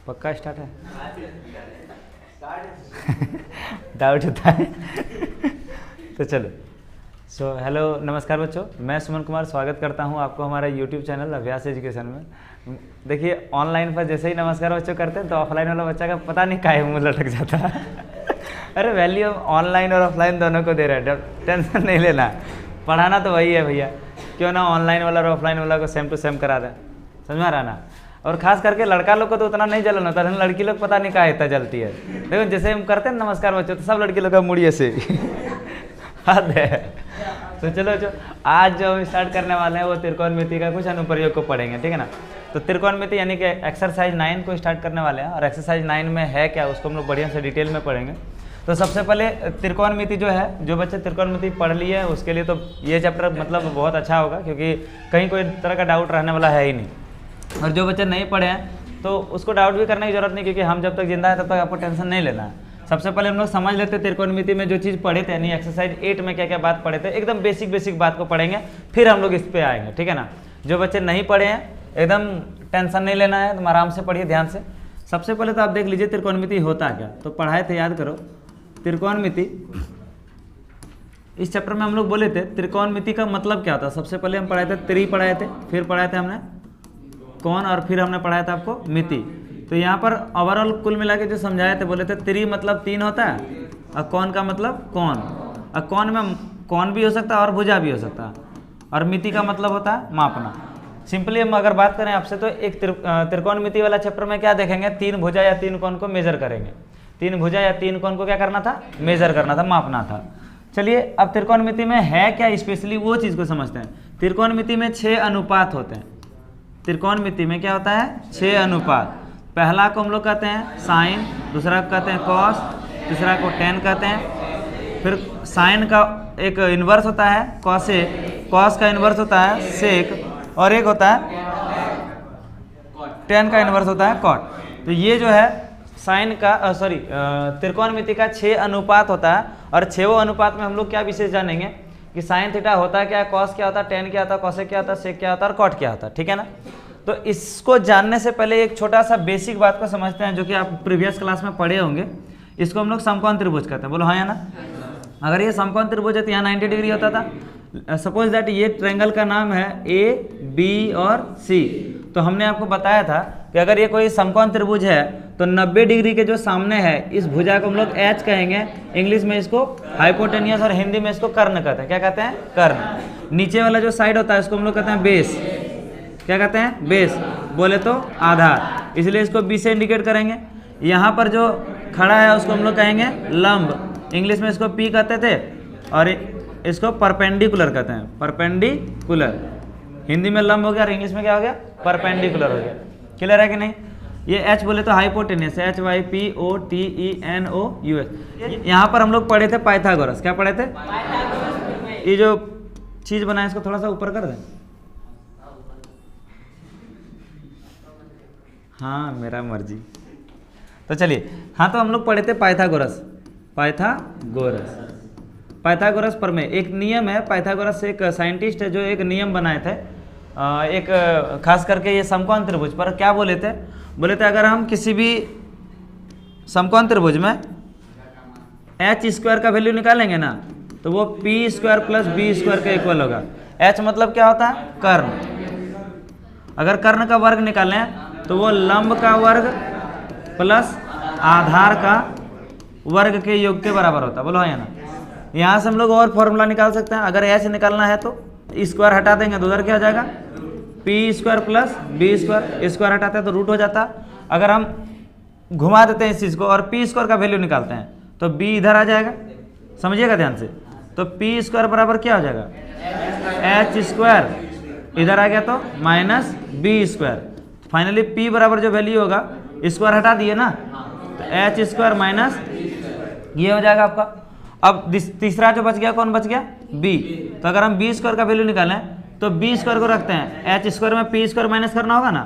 पक्का स्टार्ट है? डाउट होता है। तो चलो। हेलो नमस्कार बच्चों, मैं सुमन कुमार स्वागत करता हूं आपको हमारा YouTube चैनल अभ्यास एजुकेशन में। देखिए ऑनलाइन पर जैसे ही नमस्कार बच्चों करते हैं तो ऑफलाइन वाला बच्चा का पता नहीं काहे मुँह लटक जाता है। अरे वैल्यू ऑनलाइन और ऑफलाइन दोनों को दे रहे हैं, टेंशन नहीं लेना, पढ़ाना तो वही है भैया। क्यों ना ऑनलाइन वाला और ऑफलाइन वाला को सेम टू सेम करा दें, समझ में आ रहा ना। और खास करके लड़का लोग को तो उतना नहीं जलन होता है, लड़की लोग पता नहीं कहाँ इतना जलती है। देखो जैसे हम करते हैं नमस्कार बच्चों तो सब लड़की लोग का मुड़ी ऐसे हद है। तो चलो आज जो हम स्टार्ट करने वाले हैं वो त्रिकोणमिति का कुछ अनुप्रयोग को पढ़ेंगे, ठीक है ना। तो त्रिकोणमिति यानी कि एक्सरसाइज 9 को स्टार्ट करने वाले हैं, और एक्सरसाइज 9 में है क्या उसको हम लोग बढ़िया से डिटेल में पढ़ेंगे। तो सबसे पहले त्रिकोणमिति जो है, जो बच्चे त्रिकोणमिति पढ़ लिए है उसके लिए तो ये चैप्टर मतलब बहुत अच्छा होगा, क्योंकि कहीं कोई तरह का डाउट रहने वाला है ही नहीं। और जो बच्चे नहीं पढ़े हैं तो उसको डाउट भी करने की जरूरत नहीं, क्योंकि हम जब तक जिंदा है तब तक आपको टेंशन नहीं लेना है। सबसे पहले हम लोग समझ लेते हैं त्रिकोणमिति में जो चीज़ पढ़े थे, यानी एक्सरसाइज 8 में क्या क्या बात पढ़े थे, एकदम बेसिक बात को पढ़ेंगे, फिर हम लोग इस पे आएंगे, ठीक है ना। जो बच्चे नहीं पढ़े हैं एकदम टेंशन नहीं लेना है, तुम आराम से पढ़िए ध्यान से। सबसे पहले तो आप देख लीजिए त्रिकोणमिति होता क्या, तो पढ़ाए थे याद करो। त्रिकोणमिति इस चैप्टर में हम लोग बोले थे त्रिकोणमिति का मतलब क्या होता है। सबसे पहले हम पढ़ाए थे त्रि पढ़ाए थे, फिर पढ़ाए थे हमने कौन, और फिर हमने पढ़ाया था आपको मिति। तो यहाँ पर ओवरऑल कुल मिला के जो समझाए थे, बोले थे त्रि मतलब 3 होता है, और कौन का मतलब कौन, और कौन में कौन भी हो सकता है और भुजा भी हो सकता है, और मिति का मतलब होता है मापना। सिंपली हम अगर बात करें आपसे तो एक त्रिकोणमिति वाला चैप्टर में क्या देखेंगे, 3 भुजा या 3 कोण को मेजर करेंगे। 3 भुजा या 3 कोण को क्या करना था, मेजर करना था, मापना था। चलिए अब त्रिकोणमिति में है क्या स्पेशली वो चीज़ को समझते हैं। त्रिकोणमिति में 6 अनुपात होते हैं। त्रिकोणमिति में क्या होता है, 6 अनुपात। पहला को हम लोग कहते हैं साइन, दूसरा को कहते हैं कॉस, तीसरा को टेन कहते हैं। फिर साइन का एक इन्वर्स होता है कॉसेक, कॉस का इन्वर्स होता है सेक, और एक होता है टेन का इन्वर्स होता है कॉट। तो ये जो है साइन का त्रिकोणमिति का 6 अनुपात होता है। और 6 अनुपात में हम लोग क्या विशेष जानेंगे कि साइन थीटा होता क्या है, कॉस क्या होता है, टेन क्या होता है, कॉसेक क्या होता है, सेक क्या होता है, और कॉट क्या होता है, ठीक है ना। तो इसको जानने से पहले एक छोटा सा बेसिक बात को समझते हैं, जो कि आप प्रीवियस क्लास में पढ़े होंगे। इसको हम लोग समकोण त्रिभुज कहते हैं, बोलो हाँ या ना। अगर ये समकोण त्रिभुज है तो यहाँ 90 डिग्री होता था। सपोज दैट ये ट्रायंगल का नाम है A, B और C। तो हमने आपको बताया था कि अगर ये कोई समकोण त्रिभुज है तो 90 डिग्री के जो सामने है इस भुजा को हम लोग H कहेंगे, इंग्लिश में इसको हाइपोटेनियस और हिंदी में इसको कर्ण कहते हैं। क्या कहते हैं, कर्ण। नीचे वाला जो साइड होता है इसको हम लोग कहते हैं बेस। क्या कहते हैं, बेस, बोले तो आधार, इसलिए इसको B से इंडिकेट करेंगे। यहाँ पर जो खड़ा है उसको हम लोग कहेंगे लंब, इंग्लिश में इसको P कहते थे, और इसको परपेंडिकुलर कहते हैं, परपेंडिकुलर। हिंदी में लंब हो गया और इंग्लिश में क्या हो गया, परपेंडिकुलर हो गया। क्लियर है कि नहीं। ये H बोले तो हाइपोटेनियस, HYPOTENOUS। यहाँ पर हम लोग पढ़े थे पाइथागोरस। क्या पढ़े थे, ये जो चीज़ बनाए इसको थोड़ा सा ऊपर कर दें। हाँ मेरा मर्जी। तो चलिए, हाँ तो हम लोग पढ़े थे पाइथागोरस। पाइथागोरस पर में एक नियम है। पाइथागोरस एक साइंटिस्ट है जो एक नियम बनाए थे, एक खास करके ये समकोण त्रिभुज पर। क्या बोले थे, बोले थे अगर हम किसी भी समकोण त्रिभुज में h² का वैल्यू निकालेंगे ना तो वो p² प्लस b² के इक्वल होगा। h मतलब क्या होता है, कर्ण। अगर कर्ण का वर्ग निकालें तो वो लंब का वर्ग प्लस आधार का वर्ग के योग के बराबर होता है, बोलो है ना। यहाँ से हम लोग और फॉर्मूला निकाल सकते हैं। अगर h निकालना है तो स्क्वायर हटा देंगे तो उधर क्या हो जाएगा, p² प्लस b²। स्क्वायर हटाते हैं तो रूट हो जाता। अगर हम घुमा देते हैं इस चीज़ को और p² का वैल्यू निकालते हैं तो b इधर आ जाएगा, समझिएगा ध्यान से। तो p² बराबर क्या हो जाएगा, h², इधर आ गया तो माइनस b²। फाइनली p बराबर जो वैल्यू होगा, स्क्वायर हटा दिए ना, तो h² माइनस ये हो जाएगा आपका। अब तीसरा जो बच गया, कौन बच गया, b। तो अगर हम b² का वैल्यू निकालें तो b² को रखते हैं, h² में p² माइनस करना होगा ना,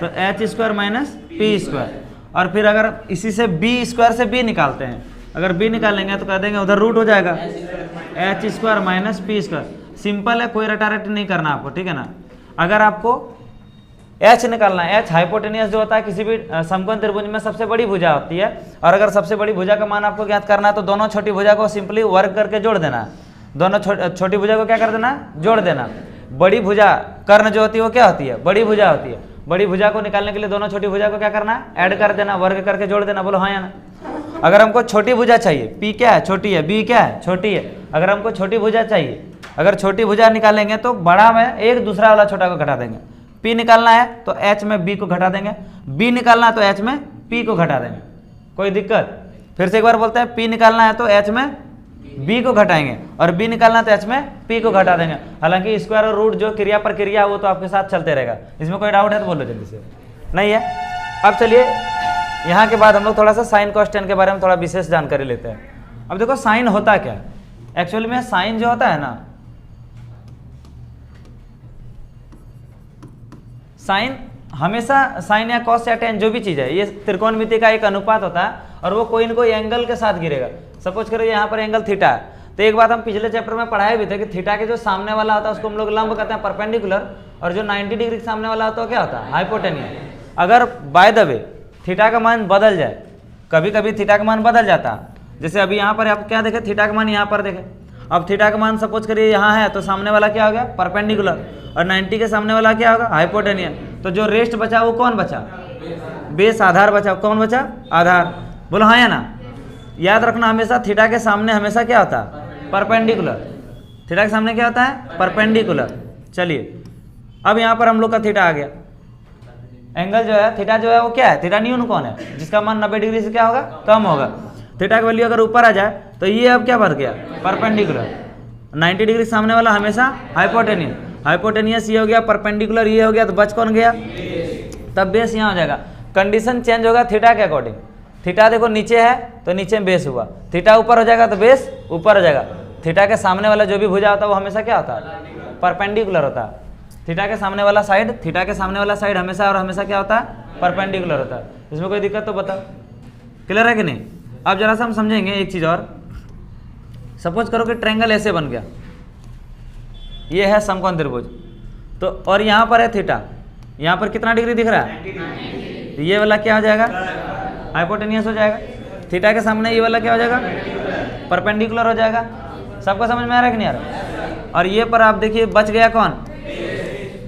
तो h² माइनस p²। और फिर अगर इसी से b² से b निकालते हैं, अगर b निकालेंगे तो कह देंगे उधर रूट हो जाएगा, h² माइनस p²। सिंपल है, कोई रटारटी नहीं करना आपको, ठीक है ना। अगर आपको एच निकालना है। एच हाइपोटेनियस जो होता है किसी भी समकोण त्रिभुज में सबसे बड़ी भुजा होती है, और अगर सबसे बड़ी भुजा का मान आपको ज्ञात करना है तो दोनों छोटी भुजा को सिंपली वर्ग करके जोड़ देना है। दोनों छोटी भुजा को क्या कर देना है, जोड़ देना। बड़ी भुजा कर्ण जो होती है वो क्या होती है, बड़ी भुजा होती है। बड़ी भुजा को निकालने के लिए दोनों छोटी भुजा को क्या करना है, ऐड कर देना, वर्ग करके जोड़ देना। बोलो हाँ या ना। अगर हमको छोटी भुजा चाहिए, पी क्या है, छोटी है, बी क्या है, छोटी है। अगर हमको छोटी भुजा चाहिए, अगर छोटी भुजा निकालेंगे तो बड़ा में एक दूसरा वाला छोटा को घटा देंगे। पी निकालना है तो एच में बी को घटा देंगे, बी निकालना है तो एच में पी को घटा देंगे। कोई दिक्कत? फिर से एक बार बोलते हैं, पी निकालना है तो एच में बी को घटाएंगे, और बी निकालना है तो एच में पी को घटा देंगे। हालांकि स्क्वायर और रूट जो क्रिया पर क्रिया है वो तो आपके साथ चलते रहेगा। इसमें कोई डाउट है तो बोलो जल्दी से। नहीं है? अब चलिए यहाँ के बाद हम लोग थोड़ा सा साइन कॉस टेन के बारे में थोड़ा विशेष जानकारी लेते हैं। अब देखो साइन होता क्या है एक्चुअली में। साइन जो होता है ना, साइन हमेशा, साइन या कॉस या टेन जो भी चीज़ है, ये त्रिकोणमिति का एक अनुपात होता है, और वो कोई न कोई एंगल के साथ गिरेगा। सपोज करो यहाँ पर एंगल थीटा है, तो एक बात हम पिछले चैप्टर में पढ़ाए भी थे कि थीटा के जो सामने वाला होता है उसको हम लोग लंब कहते हैं, परपेंडिकुलर, और जो 90 डिग्री के सामने वाला होता है क्या होता है, हाइपोटेनियस। अगर बाय द वे थीटा का मान बदल जाए, कभी कभी थीटा का मान बदल जाता है, जैसे अभी यहाँ पर आप क्या देखें, थीटा का मान यहाँ पर देखें। अब थीटा का मान सपोज करिए यहाँ है, तो सामने वाला क्या हो गया, परपेंडिकुलर, और 90 के सामने वाला क्या होगा, हाइपोटेनियस। तो जो रेस्ट बचा वो कौन बचा, बेस, आधार बचा। कौन बचा, आधार। बोलो हाँ या ना। याद रखना हमेशा थीटा के सामने हमेशा क्या होता है, परपेंडिकुलर। थीटा के सामने क्या होता है, परपेंडिकुलर। चलिए अब यहाँ पर हम लोग का थीटा आ गया। एंगल जो है थीटा जो है वो क्या है, थीटा न्यून कौन है, जिसका मान 90 डिग्री से क्या होगा, कम होगा। थीटा की वैल्यू अगर ऊपर आ जाए तो ये अब क्या बन गया, परपेंडिकुलर। 90 डिग्री सामने वाला हमेशा हाइपोटेनियस, हाइपोटेनियस ये हो गया, परपेंडिकुलर ये हो गया, तो बच कौन गया, तब बेस यहाँ हो जाएगा। कंडीशन चेंज होगा थीटा के अकॉर्डिंग। थीटा देखो नीचे है तो नीचे में बेस हुआ, थीटा ऊपर हो जाएगा तो बेस ऊपर हो जाएगा। थीटा के सामने वाला जो भी भुजा होता है वो हमेशा क्या होता है, परपेंडिकुलर होता है। थीटा के सामने वाला साइड, थीटा के सामने वाला साइड हमेशा और हमेशा क्या होता है, परपेंडिकुलर होता है। इसमें कोई दिक्कत तो बताओ, क्लियर है कि नहीं। अब जरा सा हम समझेंगे एक चीज़ और। सपोज करो कि ट्रायंगल ऐसे बन गया, ये है समकोण त्रिभुज, तो और यहाँ पर है थीटा, यहाँ पर कितना डिग्री दिख रहा है, तो ये वाला क्या हो जाएगा, हाइपोटेनियस हो जाएगा। थीटा के सामने ये वाला क्या हो जाएगा, परपेंडिकुलर हो जाएगा। सबको समझ में आ रहा है कि नहीं आ रहा। और ये पर आप देखिए बच गया कौन,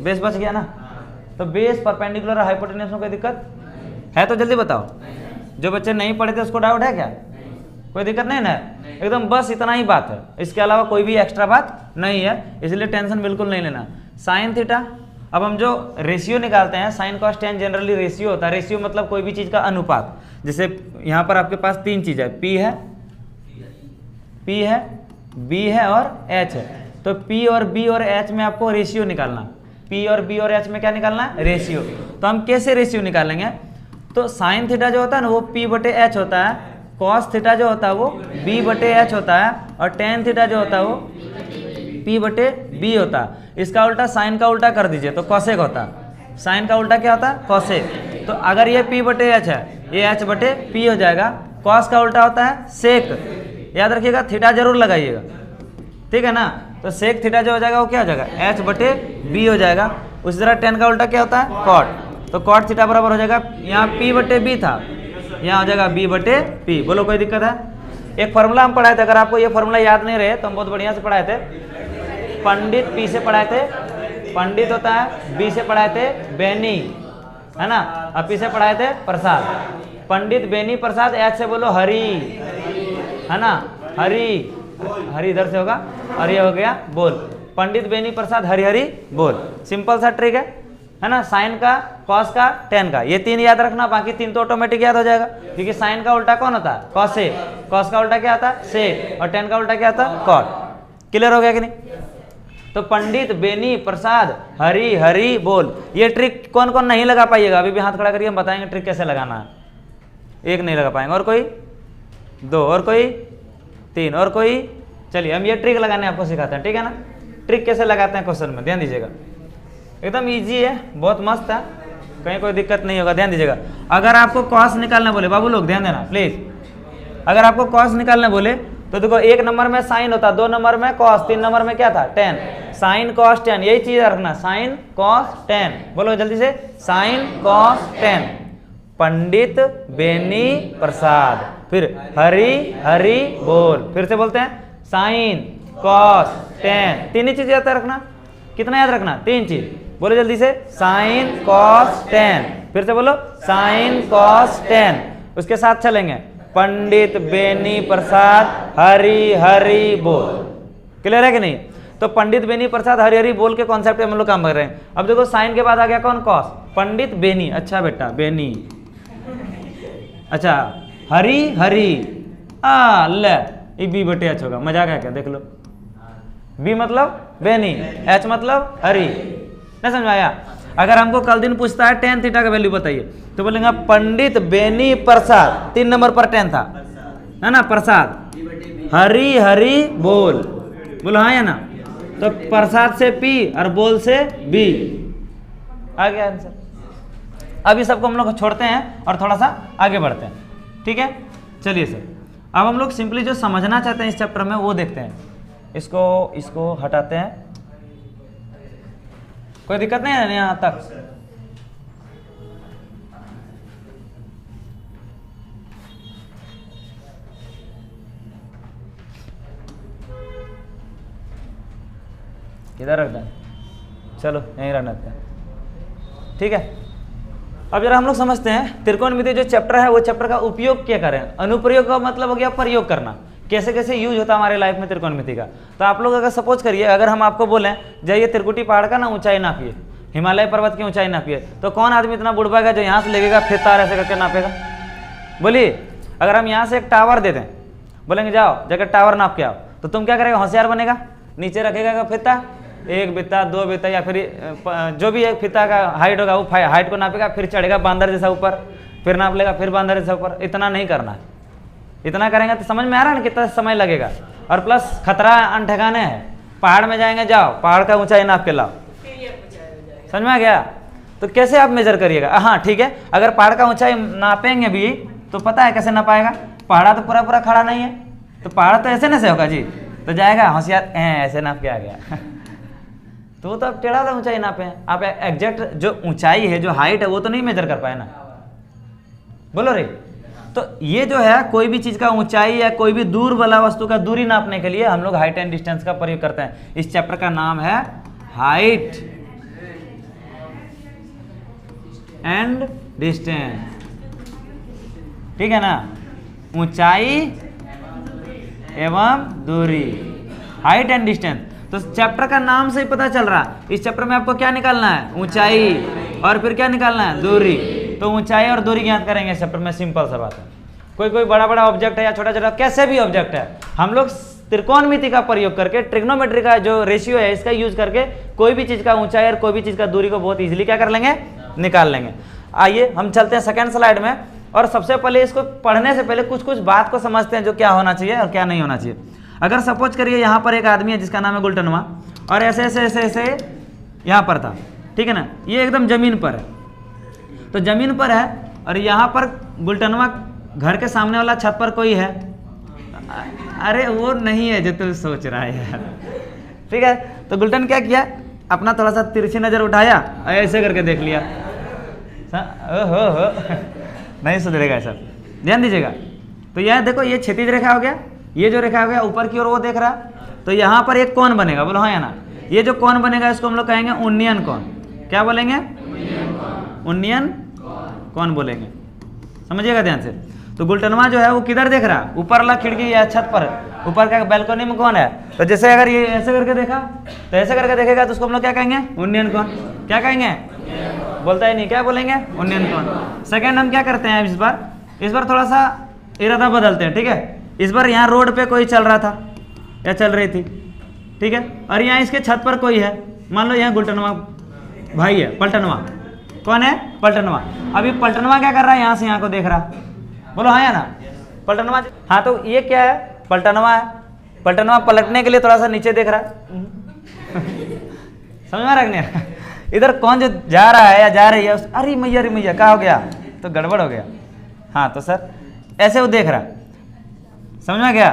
बेस बच गया ना। तो बेस, परपेंडिकुलर और हाइपोटेनियस में कोई दिक्कत है तो जल्दी बताओ। जो बच्चे नहीं पढ़े थे उसको डाउट है क्या, कोई दिक्कत नहीं ना, एकदम बस इतना ही बात है, इसके अलावा कोई भी एक्स्ट्रा बात नहीं है, इसलिए टेंशन बिल्कुल नहीं लेना। साइन थीटा, अब हम जो रेशियो निकालते हैं, sine cos tan generally ratio होता है। रेशियो मतलब कोई भी चीज़ का अनुपात। जैसे यहाँ पर आपके पास तीन चीज़ है, पी है, बी है और एच है। तो पी और बी और एच में आपको रेशियो निकालना, पी और बी और एच में क्या निकालना है, रेशियो। तो हम कैसे रेशियो निकालेंगे, तो साइन थीटा जो होता है ना वो पी बटे एच होता है, कॉस थीटा जो होता है वो बी बटे एच होता है, और टेन थीटा जो होता है वो पी बटे बी होता है। इसका उल्टा साइन का उल्टा कर दीजिए तो कॉसेक होता है। साइन का उल्टा क्या होता है, कॉसेक। तो अगर ये पी बटे एच है, ये एच बटे पी हो जाएगा। कॉस का उल्टा होता है सेक, याद रखिएगा, थीटा जरूर लगाइएगा, ठीक है ना। तो सेक थीटा जो हो जाएगा वो क्या हो जाएगा, एच बटे बी हो जाएगा। उसी तरह टेन का उल्टा क्या होता है, कॉट। तो कॉट थीटा बराबर हो जाएगा, यहाँ पी बटे बी था, यहाँ हो जाएगा बी बटे पी। बोलो कोई दिक्कत है। एक फार्मूला हम पढ़ाए थे, अगर आपको ये फार्मूला याद नहीं रहे तो हम बहुत बढ़िया से पढ़ाए थे। पंडित पी से पढ़ाए थे, पंडित होता है, बी से पढ़ाए थे बेनी, है ना, और पी से पढ़ाए थे प्रसाद। पंडित बेनी प्रसाद, एच से बोलो हरी, है ना, हरी, हरी इधर से होगा, और ये हो गया बोल। पंडित बेनी प्रसाद हरी हरी बोल। सिंपल सा ट्रिक है ना। साइन का, कॉस का, टेन का, ये तीन याद रखना, बाकी तीन तो ऑटोमेटिक याद हो जाएगा, क्योंकि साइन का उल्टा कौन होता है, कॉसेक, कॉस का उल्टा क्या आता है, सेक, और टेन का उल्टा क्या आता है, कॉट। क्लियर हो गया कि नहीं। तो पंडित बेनी प्रसाद हरी हरी बोल। ये ट्रिक कौन कौन नहीं लगा पाइएगा, अभी भी हाथ खड़ा करिए, हम बताएंगे ट्रिक कैसे लगाना है। एक नहीं लगा पाएंगे, और कोई, दो, और कोई, तीन, और कोई। चलिए हम ये ट्रिक लगाने आपको सिखाते हैं, ठीक है ना। ट्रिक कैसे लगाते हैं क्वेश्चन में, ध्यान दीजिएगा, एकदम इजी है, बहुत मस्त है, कहीं कोई दिक्कत नहीं होगा। ध्यान दीजिएगा, अगर आपको कॉस निकालना बोले, बाबू लोग ध्यान देना प्लीज, अगर आपको कॉस निकालना बोले तो देखो, एक नंबर में साइन होता, दो नंबर में कॉस, तीन नंबर में क्या था, टेन। साइन कॉस टेन, यही चीज रखना, साइन कॉस टेन। बोलो जल्दी से, साइन कॉस टेन। पंडित बेनी प्रसाद, फिर हरी हरी बोल, फिर से बोलते हैं साइन कॉस टेन। तीन ही चीज याद रखना। कितना याद रखना? तीन चीज। बोलो जल्दी से, साइन कॉस टेन, फिर से बोलो साइन कॉस टेन। उसके साथ चलेंगे, पंडित बेनी प्रसाद हरी हरी बोल। क्लियर है कि नहीं? तो पंडित बेनी प्रसाद हरी हरी बोल के कॉन्सेप्ट पे हम लोग काम कर रहे हैं। अब देखो साइन के बाद आ गया कौन? कॉस। पंडित बेनी, अच्छा बेटा बेनी, अच्छा हरी हरी, ले ये बी बटे एच होगा, मजाक है क्या? देख लो, बी मतलब बेनी, एच मतलब हरी। नहीं समझ आया? अगर हमको कल दिन पूछता है टेन थीटा का वैल्यू बताइए, तो बोलेंगे पंडित बेनी प्रसाद, 3 नंबर पर टेन था, है ना, प्रसाद हरी हरी बोल। बोलो हाँ या ना? तो प्रसाद से पी और बोल से बी, आ गया आंसर। अभी सबको हम लोग छोड़ते हैं और थोड़ा सा आगे बढ़ते हैं, ठीक है? चलिए सर, अब हम लोग सिंपली जो समझना चाहते हैं इस चैप्टर में वो देखते हैं। इसको हटाते हैं, कोई दिक्कत नहीं है यहाँ तक? किधर रखना है? चलो यहीं रहना है, ठीक है? अब जरा हम लोग समझते हैं त्रिकोणमिति जो चैप्टर है वो चैप्टर का उपयोग क्या करें। अनुप्रयोग का मतलब हो गया प्रयोग करना, कैसे कैसे यूज होता है हमारे लाइफ में त्रिकोणमिति का। तो आप लोग अगर सपोज करिए, अगर हम आपको बोलें जाइए त्रिकुटी पहाड़ का ना ऊंचाई नापिए, हिमालय पर्वत की ऊंचाई नापिए, तो कौन आदमी इतना बुढ़वाएगा जो यहाँ से लगेगा फिर तार ऐसे करके नापेगा? बोलिए। अगर हम यहाँ से एक टावर दे दें, बोलेंगे जाओ जाकर टावर नाप के आओ, तो तुम क्या करेगा? होशियार बनेगा, नीचे रखेगा फिता, 1 बित्ता 2 बित्ता या फिर जो भी एक फिता का हाइट होगा वो हाइट को नापेगा, फिर चढ़ेगा बांदर जैसा ऊपर, फिर नाप लेगा, फिर बांदर जैसा ऊपर। इतना नहीं करना है। इतना करेंगे तो समझ में आ रहा है ना कितना समय लगेगा, और प्लस खतरा अनठिकाने है। पहाड़ में जाएंगे, जाओ पहाड़ का ऊंचाई नाप के लाओ, समझ में आ गया? तो कैसे आप मेजर करिएगा? हाँ ठीक है, अगर पहाड़ का ऊंचाई नापेंगे भी तो पता है कैसे नापाएगा? पहाड़ा तो पूरा पूरा खड़ा नहीं है, तो पहाड़ तो ऐसे न से होगा जी, तो जाएगा होशियार ऐसे नाप के आ गया तो वो तो आप टेढ़ा था ऊंचाई नापे हैं, आप एग्जैक्ट जो ऊंचाई है, जो हाइट है, वो तो नहीं मेजर कर पाए ना। बोलो रे। तो ये जो है कोई भी चीज का ऊंचाई या कोई भी दूर वाला वस्तु का दूरी नापने के लिए हम लोग हाइट एंड डिस्टेंस का प्रयोग करते हैं। इस चैप्टर का नाम है हाइट एंड डिस्टेंस, ठीक है ना? ऊंचाई एवं दूरी, हाइट एंड डिस्टेंस। तो चैप्टर का नाम से ही पता चल रहा है इस चैप्टर में आपको क्या निकालना है? ऊंचाई, और फिर क्या निकालना है? दूरी। तो ऊंचाई और दूरी ज्ञात करेंगे इस चैप्टर में, सिंपल सा बात है। कोई बड़ा बड़ा ऑब्जेक्ट है या छोटा छोटा कैसे भी ऑब्जेक्ट है, हम लोग त्रिकोणमिति का प्रयोग करके, ट्रिग्नोमेट्री का जो रेशियो है इसका यूज करके कोई भी चीज का ऊंचाई और कोई भी चीज का दूरी को बहुत इजीली क्या कर लेंगे? निकाल लेंगे। आइए हम चलते हैं सेकेंड स्लाइड में, और सबसे पहले इसको पढ़ने से पहले कुछ कुछ बात को समझते हैं जो क्या होना चाहिए और क्या नहीं होना चाहिए। अगर सपोज करिए यहाँ पर एक आदमी है जिसका नाम है गुलटनवा, और ऐसे ऐसे ऐसे ऐसे यहाँ पर था, ठीक है ना? ये एकदम जमीन पर है, तो जमीन पर है, और यहाँ पर गुलटनवा घर के सामने वाला छत पर कोई है। अरे वो नहीं है जो तू सोच रहा है यार, ठीक है? तो गुलटन क्या किया? अपना थोड़ा सा तिरछी नजर उठाया, ऐसे करके देख लिया। ओहो नहीं सुधरेगा ऐसा, ध्यान दीजिएगा। तो यह देखो, ये क्षैतिज रेखा हो गया, ये जो रेखा हो गया ऊपर की ओर वो देख रहा, तो यहाँ पर एक कोण बनेगा। बोलो हाँ या ना? ये जो कोण बनेगा इसको हम लोग कहेंगे उन्नयन कोण। क्या बोलेंगे? उन्नयन कोण बोलेंगे, समझिएगा ध्यान से। तो गुलटनवा जो है वो किधर देख रहा? ऊपर वाला खिड़की या छत पर, ऊपर का बैल्कनी में कौन है? तो जैसे अगर ये ऐसे करके देखा, तो ऐसे करके देखेगा तो उसको हम लोग क्या कहेंगे? उन्नयन कोण। क्या कहेंगे? बोलता ही नहीं, क्या बोलेंगे? उन्नयन कोण। सेकेंड हम क्या करते हैं इस बार थोड़ा सा इरादा बदलते हैं, ठीक है? इस बार यहाँ रोड पे कोई चल रहा था या चल रही थी, ठीक है? और यहाँ इसके छत पर कोई है, मान लो यहाँ गुलटनवा भाई है, पलटनवा। कौन है? पलटनवा। अभी पलटनवा क्या कर रहा है? यहाँ से यहाँ को देख रहा। बोलो हाँ या ना? पलटनवा। हाँ, तो ये क्या है? पलटनवा है। पलटनवा पलटने के लिए थोड़ा सा नीचे देख रहा समझ में रखने इधर कौन जो जा रहा है या जा रही है, अरे मैया क्या हो गया? तो गड़बड़ हो गया। हाँ तो सर ऐसे वो देख रहा, समझ में गया?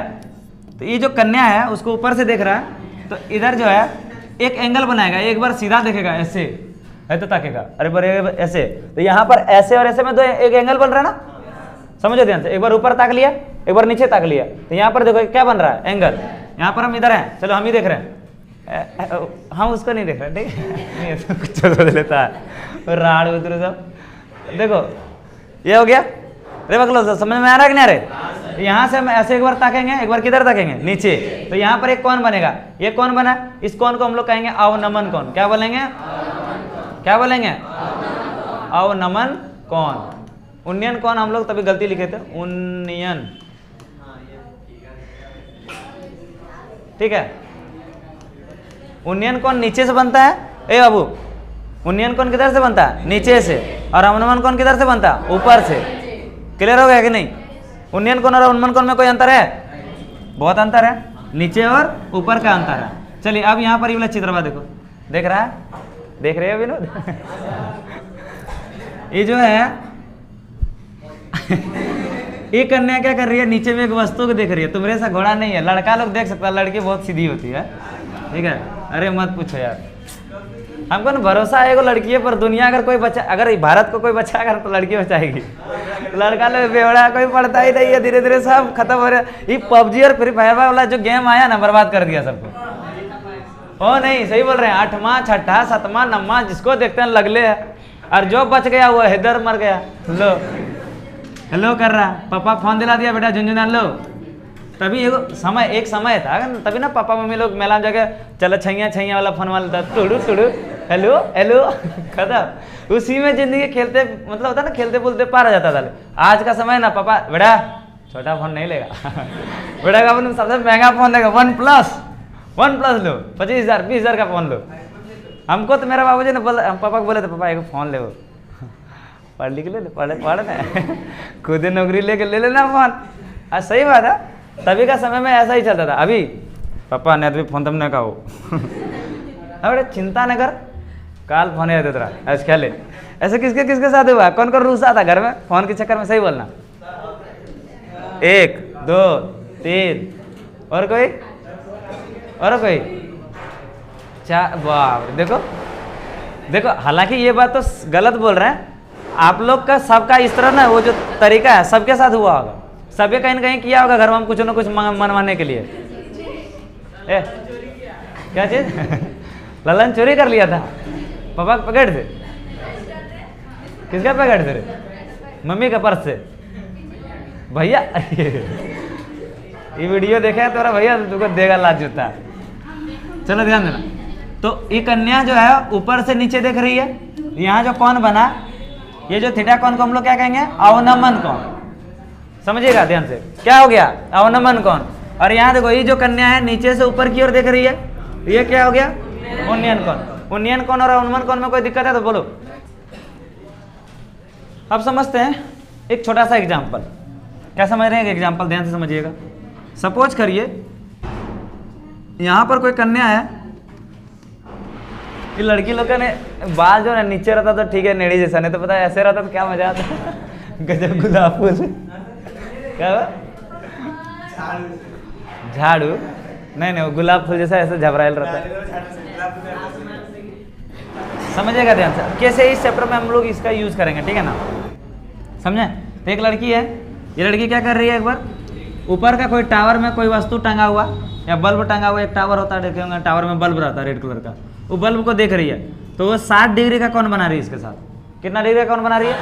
तो ये जो कन्या है उसको ऊपर से देख रहा है, तो इधर जो है एक एंगल बनाएगा, एक बार सीधा देखेगा ऐसे है तो ताकेगा, अरे बार ऐसे, तो यहाँ पर ऐसे और ऐसे में तो एक एंगल बन रहा है ना, समझो ध्यान से। एक बार ऊपर ताक लिया, एक बार नीचे ताक लिया, तो यहाँ पर देखो क्या बन रहा है, एंगल। यहाँ पर हम इधर हैं, चलो हम ही देख रहे हैं, हम उसको नहीं देख रहे, ठीक है, कुछ सोच लेता है राड़ उधर सब। देखो ये हो गया, अरे बकलो समझ में आ रहा है कि नहीं आ रहे। यहाँ से हम ऐसे एक बार ताकेंगे, एक बार किधर ताकेंगे, नीचे, तो यहाँ पर एक कौन बनेगा, ये कौन बना, इस कौन को हम लोग कहेंगे अवनमन कौन। क्या बोलेंगे, क्या बोलेंगे, अवनमन कौन। उन्नयन कौन हम लोग तभी गलती लिखे थे, उन्नयन, ठीक है। उन्नयन कौन नीचे से बनता है, ए बाबू, उन्नयन कौन किधर से बनता है, नीचे से, और अवनमन कौन किधर से बनता है, ऊपर से। क्लियर हो गया कि नहीं। उन्नयन कौन और अवनमन कौन में कोई अंतर है, बहुत अंतर है, नीचे और ऊपर का अंतर है। चलिए अब यहाँ पर ये वाला चित्रवा देखो, देख रहा है, देख रहे हो विनोद ये जो है ये कन्या क्या कर रही है, नीचे में एक वस्तु को देख रही है। तुम्हारे सा घोड़ा नहीं है, लड़का लोग देख सकता है, लड़की बहुत सीधी होती है, ठीक है। अरे मत पूछो यार, हमको ना भरोसा है एगो लड़की है, पर दुनिया अगर कोई बच्चा, अगर भारत को कोई बच्चा अगर तो लड़की बचाएगी, लड़का लोग बेवड़ा कोई पढ़ता ही नहीं है, धीरे धीरे सब खत्म हो रहा है। ये पबजी और फ्री फायर वाला जो गेम आया ना, बर्बाद कर दिया सबको। ओ नहीं, सही बोल रहे हैं, 8वां 6ठा 7वां 9वां जिसको देखते हैं लगले है, और जो बच गया वो हैदर मर गया। लो हेलो कर रहा, पापा फोन दिला दिया, बेटा झुंझुना लो। तभी एक समय था, तभी ना पापा मम्मी लोग मेला में जाके चलो छैया छैया वाला फोन वाला था, टुडू टुडू हेलो हेलो खत्म। उसी में जिंदगी खेलते, मतलब होता ना खेलते बोलते पार आ जाता था। आज का समय ना, पापा बेटा छोटा फोन नहीं लेगा बेटा का अपन सबसे महंगा फोन लेगा, वन प्लस लो, 25,000 20,000 का फोन लो। हमको तो मेरा बाबूजी ने बोला, हम पापा को बोले थे, पापा एक फोन ले, पढ़ लिख ले, पढ़ ना खुद नौकरी लेके ले लेना फोन। आज सही बात है, तभी का समय में ऐसा ही चलता था। अभी पापा ने तो फोन तुमने कहा अरे चिंता न कर, काल फोन आते तेरा ऐसे खेले। ऐसे किसके किसके साथ हुआ, कौन कौन रूसा था घर में फोन के चक्कर में, सही बोलना। 1 2 3 और कोई 4, वाह देखो देखो। हालांकि ये बात तो गलत बोल रहे हैं आप लोग का, सबका इस तरह ना वो जो तरीका है सबके साथ हुआ होगा, सबके कहीं ना कहीं किया होगा घर में कुछ ना कुछ मनवाने के लिए। क्या चीज ललन चोरी कर लिया था, पापा पकड़ थे, किसका पकड़ थे, मम्मी का पर्स से। भैया ये वीडियो देखा तुम्हारा भैया तुमको देगा लाज जूता। चलो ध्यान देना, तो ये कन्या जो है ऊपर से नीचे देख रही है, यहाँ जो कौन बना, ये जो थीटा कौन को हम लोग क्या कहेंगे, अवनमन कौन। समझिएगा ध्यान से, क्या हो गया, अवनमन कौन। और यहाँ देखो ये जो कन्या है नीचे से ऊपर की ओर देख रही है, ये क्या हो गया, उन्नयन कौन। उन्नयन कौन और अवनमन कौन में कोई दिक्कत है तो बोलो। अब समझते हैं एक छोटा सा एग्जाम्पल। क्या समझ रहे हैं, एग्जाम्पल ध्यान से समझिएगा। सपोज करिए यहाँ पर कोई कन्या है, ये लड़की लोग का ने बाल जो है नीचे रहता तो ठीक है, नेड़ी जैसा, नहीं तो पता है ऐसे रहता तो क्या मजा आता गजब गुलाब फूल क्या झाड़ू नहीं वो गुलाब फूल जैसा ऐसे झबराइल रहता है। समझिएगा ध्यान से, कैसे इस चैप्टर में हम लोग इसका यूज करेंगे, ठीक है ना, समझे। तो एक लड़की है, ये लड़की क्या कर रही है, एक बार ऊपर का कोई टावर में कोई वस्तु टंगा हुआ या बल्ब टंगा हुआ, एक टावर होता है देखे होंगे, टावर में बल्ब रहता है रेड कलर का, वो बल्ब को देख रही है, तो वो 60 डिग्री का कौन बना रही है इसके साथ, कितना डिग्री का कौन बना रही है।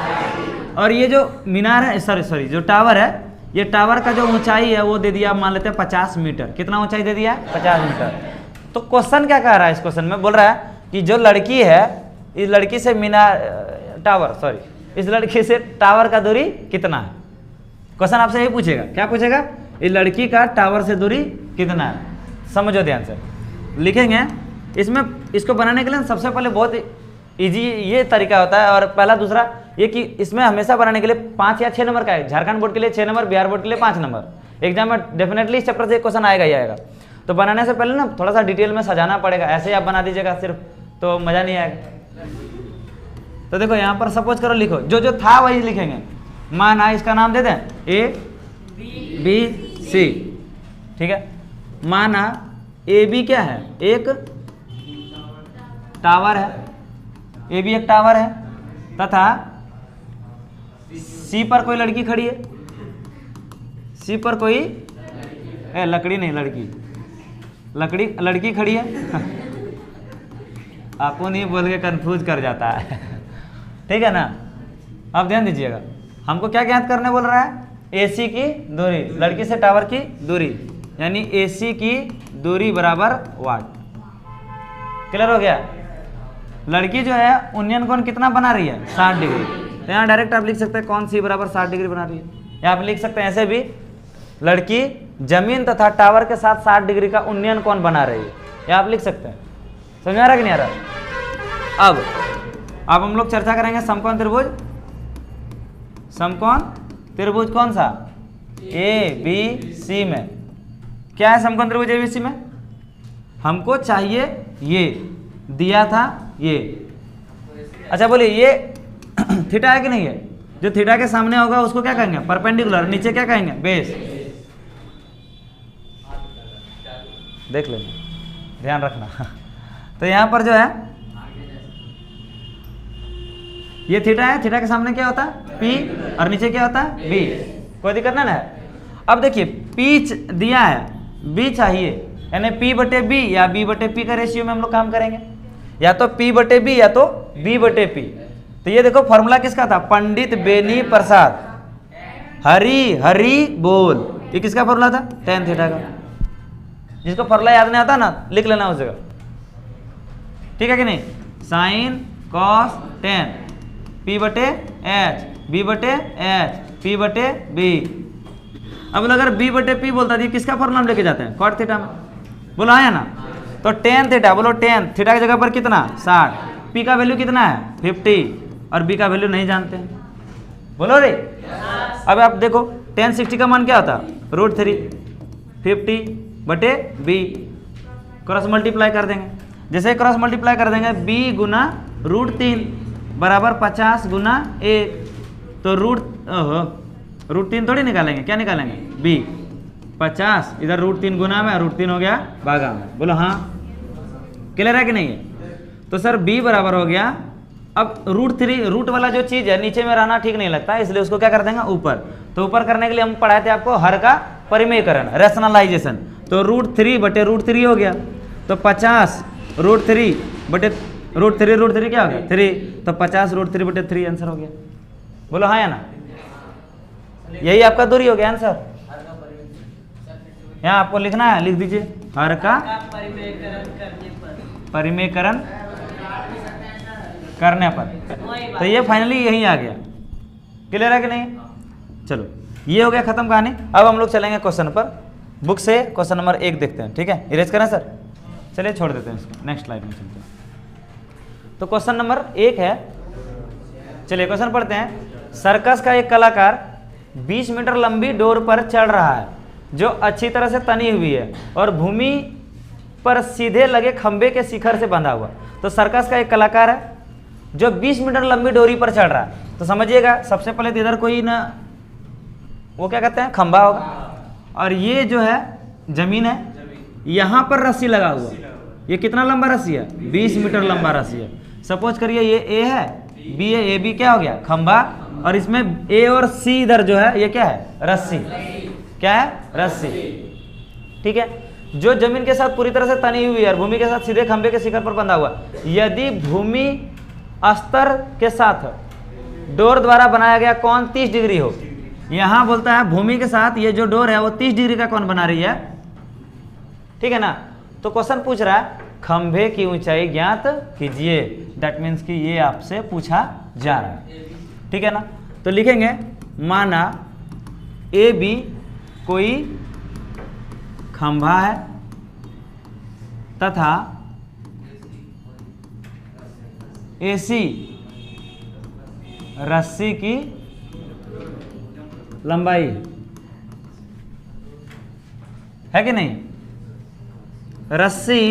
और ये जो मीनार है, सॉरी जो टावर है, ये टावर का जो ऊंचाई है वो दे दिया, मान लेते हैं 50 मीटर। कितना ऊंचाई दे दिया, 50 मीटर। तो क्वेश्चन क्या कह रहा है, इस क्वेश्चन में बोल रहा है कि जो लड़की है, इस लड़की से इस लड़की से टावर का दूरी कितना है। क्वेश्चन आपसे यही पूछेगा, क्या पूछेगा, इस लड़की का टावर से दूरी कितना है। समझो ध्यान से, लिखेंगे इसमें। इसको बनाने के लिए सबसे पहले बहुत इजी ये तरीका होता है, और पहला दूसरा ये कि इसमें हमेशा बनाने के लिए 5 या 6 नंबर का है। झारखंड बोर्ड के लिए 6 नंबर, बिहार बोर्ड के लिए 5 नंबर। एग्जाम में डेफिनेटली इस चैप्टर से एक क्वेश्चन आएगा ही आएगा। तो बनाने से पहले ना थोड़ा सा डिटेल में सजाना पड़ेगा, ऐसे ही आप बना दीजिएगा सिर्फ तो मज़ा नहीं आएगा। तो देखो यहाँ पर सपोज करो, लिखो जो था वही लिखेंगे। माना इसका नाम दे दें ABC, ठीक है। माना AB क्या है, एक टावर है, ए भी एक टावर है, तथा सी पर कोई लड़की खड़ी है, सी पर कोई लकड़ी नहीं लड़की खड़ी है आपको नहीं बोल के कंफ्यूज कर जाता है ठीक है ना। अब ध्यान दीजिएगा, हमको क्या ज्ञात करने बोल रहा है, AC की दूरी, लड़की से टावर की दूरी, यानी AC की दूरी बराबर वाट। क्लियर हो गया। लड़की जो है उन्नयन कोण कितना बना रही है, 60 डिग्री। तो यहाँ डायरेक्ट आप लिख सकते हैं कौन सी बराबर 60 डिग्री बना रही है, या आप लिख सकते हैं ऐसे भी, लड़की जमीन तथा टावर के साथ 60 डिग्री का उन्नयन कोण बना रही है, या आप लिख सकते हैं। समझ आ रहा कि नहीं आ रहा। अब हम लोग चर्चा करेंगे समकोण त्रिभुज। समकोण त्रिभुज कौन सा, ABC में। क्या है समकोण त्रिभुज ABC में, हमको चाहिए ये दिया था ये। अच्छा बोलिए ये थीटा है कि नहीं है, जो थीटा के सामने होगा उसको क्या कहेंगे, परपेंडिकुलर, नीचे क्या कहेंगे, बेस। देख लेना, ध्यान रखना तो यहाँ पर जो है ये थीटा है, थीटा के सामने क्या होता है P और नीचे क्या होता है B। कोई दिक्कत नहीं है। अब देखिए पीच दिया है, B चाहिए, यानी P/B या B/P का रेशियो में हम लोग काम करेंगे, या तो P/B या तो B/P। तो ये देखो फॉर्मूला किसका था, पंडित बेनी प्रसाद, हरी बोल, ये किसका फॉर्मूला था, tan थीटा का। जिसको फॉर्मूला याद नहीं आता ना लिख लेना उस जगह, ठीक है कि नहीं, sine cos tan P/H B/H P/B। अब अगर B/P बोलता है किसका फॉर्मूला हम लेके जाते हैं, कॉट थीटा में, बोलो आया ना। तो tan थीटा, बोलो tan थीटा की जगह पर कितना 60, P का वैल्यू कितना है 50 और B का वैल्यू नहीं जानते हैं, बोलो रे। अब आप देखो tan 60 का मान क्या होता, √3 50/B, क्रॉस मल्टीप्लाई कर देंगे। जैसे क्रॉस मल्टीप्लाई कर देंगे B गुना √3 बराबर 50 गुना 1, तो √3 थोड़ी निकालेंगे, क्या निकालेंगे B 50, इधर √3 गुना में, √3 हो गया भागा में, बोलो हाँ। क्लियर है कि नहीं है। तो सर B बराबर हो गया, अब √3 रूट वाला जो चीज़ है नीचे में रहना ठीक नहीं लगता, इसलिए उसको क्या कर देंगे ऊपर। तो ऊपर करने के लिए हम पढ़ाए थे आपको हर का परिमेयकरण, रैशनलाइजेशन। तो √3/√3 हो गया, तो 50 √3 क्या हो गया 3, तो 50 √3/3 आंसर हो गया, बोलो हाँ या ना। यही आपका दूरी हो गया आंसर। यहाँ आपको लिखना है, लिख दीजिए हर का परिमेयकरण करने पर। तो ये फाइनली यही आ गया। क्लियर है कि नहीं। चलो ये हो गया खत्म कहानी। अब हम लोग चलेंगे क्वेश्चन पर। बुक से क्वेश्चन नंबर 1 देखते हैं, ठीक है। इरेज करें सर, चलिए छोड़ देते हैं इसको, नेक्स्ट स्लाइड में चलते हैं। तो क्वेश्चन नंबर 1 है, चलिए क्वेश्चन पढ़ते हैं। सर्कस का एक कलाकार 20 मीटर लंबी डोर पर चढ़ रहा है जो अच्छी तरह से तनी हुई है और भूमि पर सीधे लगे खंबे के शिखर से बंधा हुआ। तो सर्कस का एक कलाकार है जो 20 मीटर लंबी डोरी पर चढ़ रहा है। तो समझिएगा सबसे पहले तो इधर कोई ना वो क्या कहते हैं खंबा होगा, और ये जो है जमीन है, यहाँ पर रस्सी लगा हुआ। ये कितना लंबा रस्सी है 20 मीटर लंबा रस्सी है। सपोज करिए ये ए है, बी है, ए बी क्या हो गया खंबा, और इसमें ए और सी इधर जो है ये क्या है रस्सी, क्या है रस्सी, ठीक है। जो जमीन के साथ पूरी तरह से तनी हुई है और भूमि के साथ सीधे खंबे के शिखर पर बंधा हुआ। यदि भूमि अस्तर के साथ डोर द्वारा बनाया गया कोण 30 डिग्री हो। यहां बोलता है भूमि के साथ ये जो डोर है वो 30 डिग्री का कोण बना रही है, ठीक है ना। तो क्वेश्चन पूछ रहा है खंभे की ऊंचाई ज्ञात कीजिए। दैट मीन्स कि ये आपसे पूछा जा रहा है, ठीक है ना। तो लिखेंगे माना ए बी कोई खंभा है तथा एसी रस्सी की लंबाई है कि नहीं। रस्सी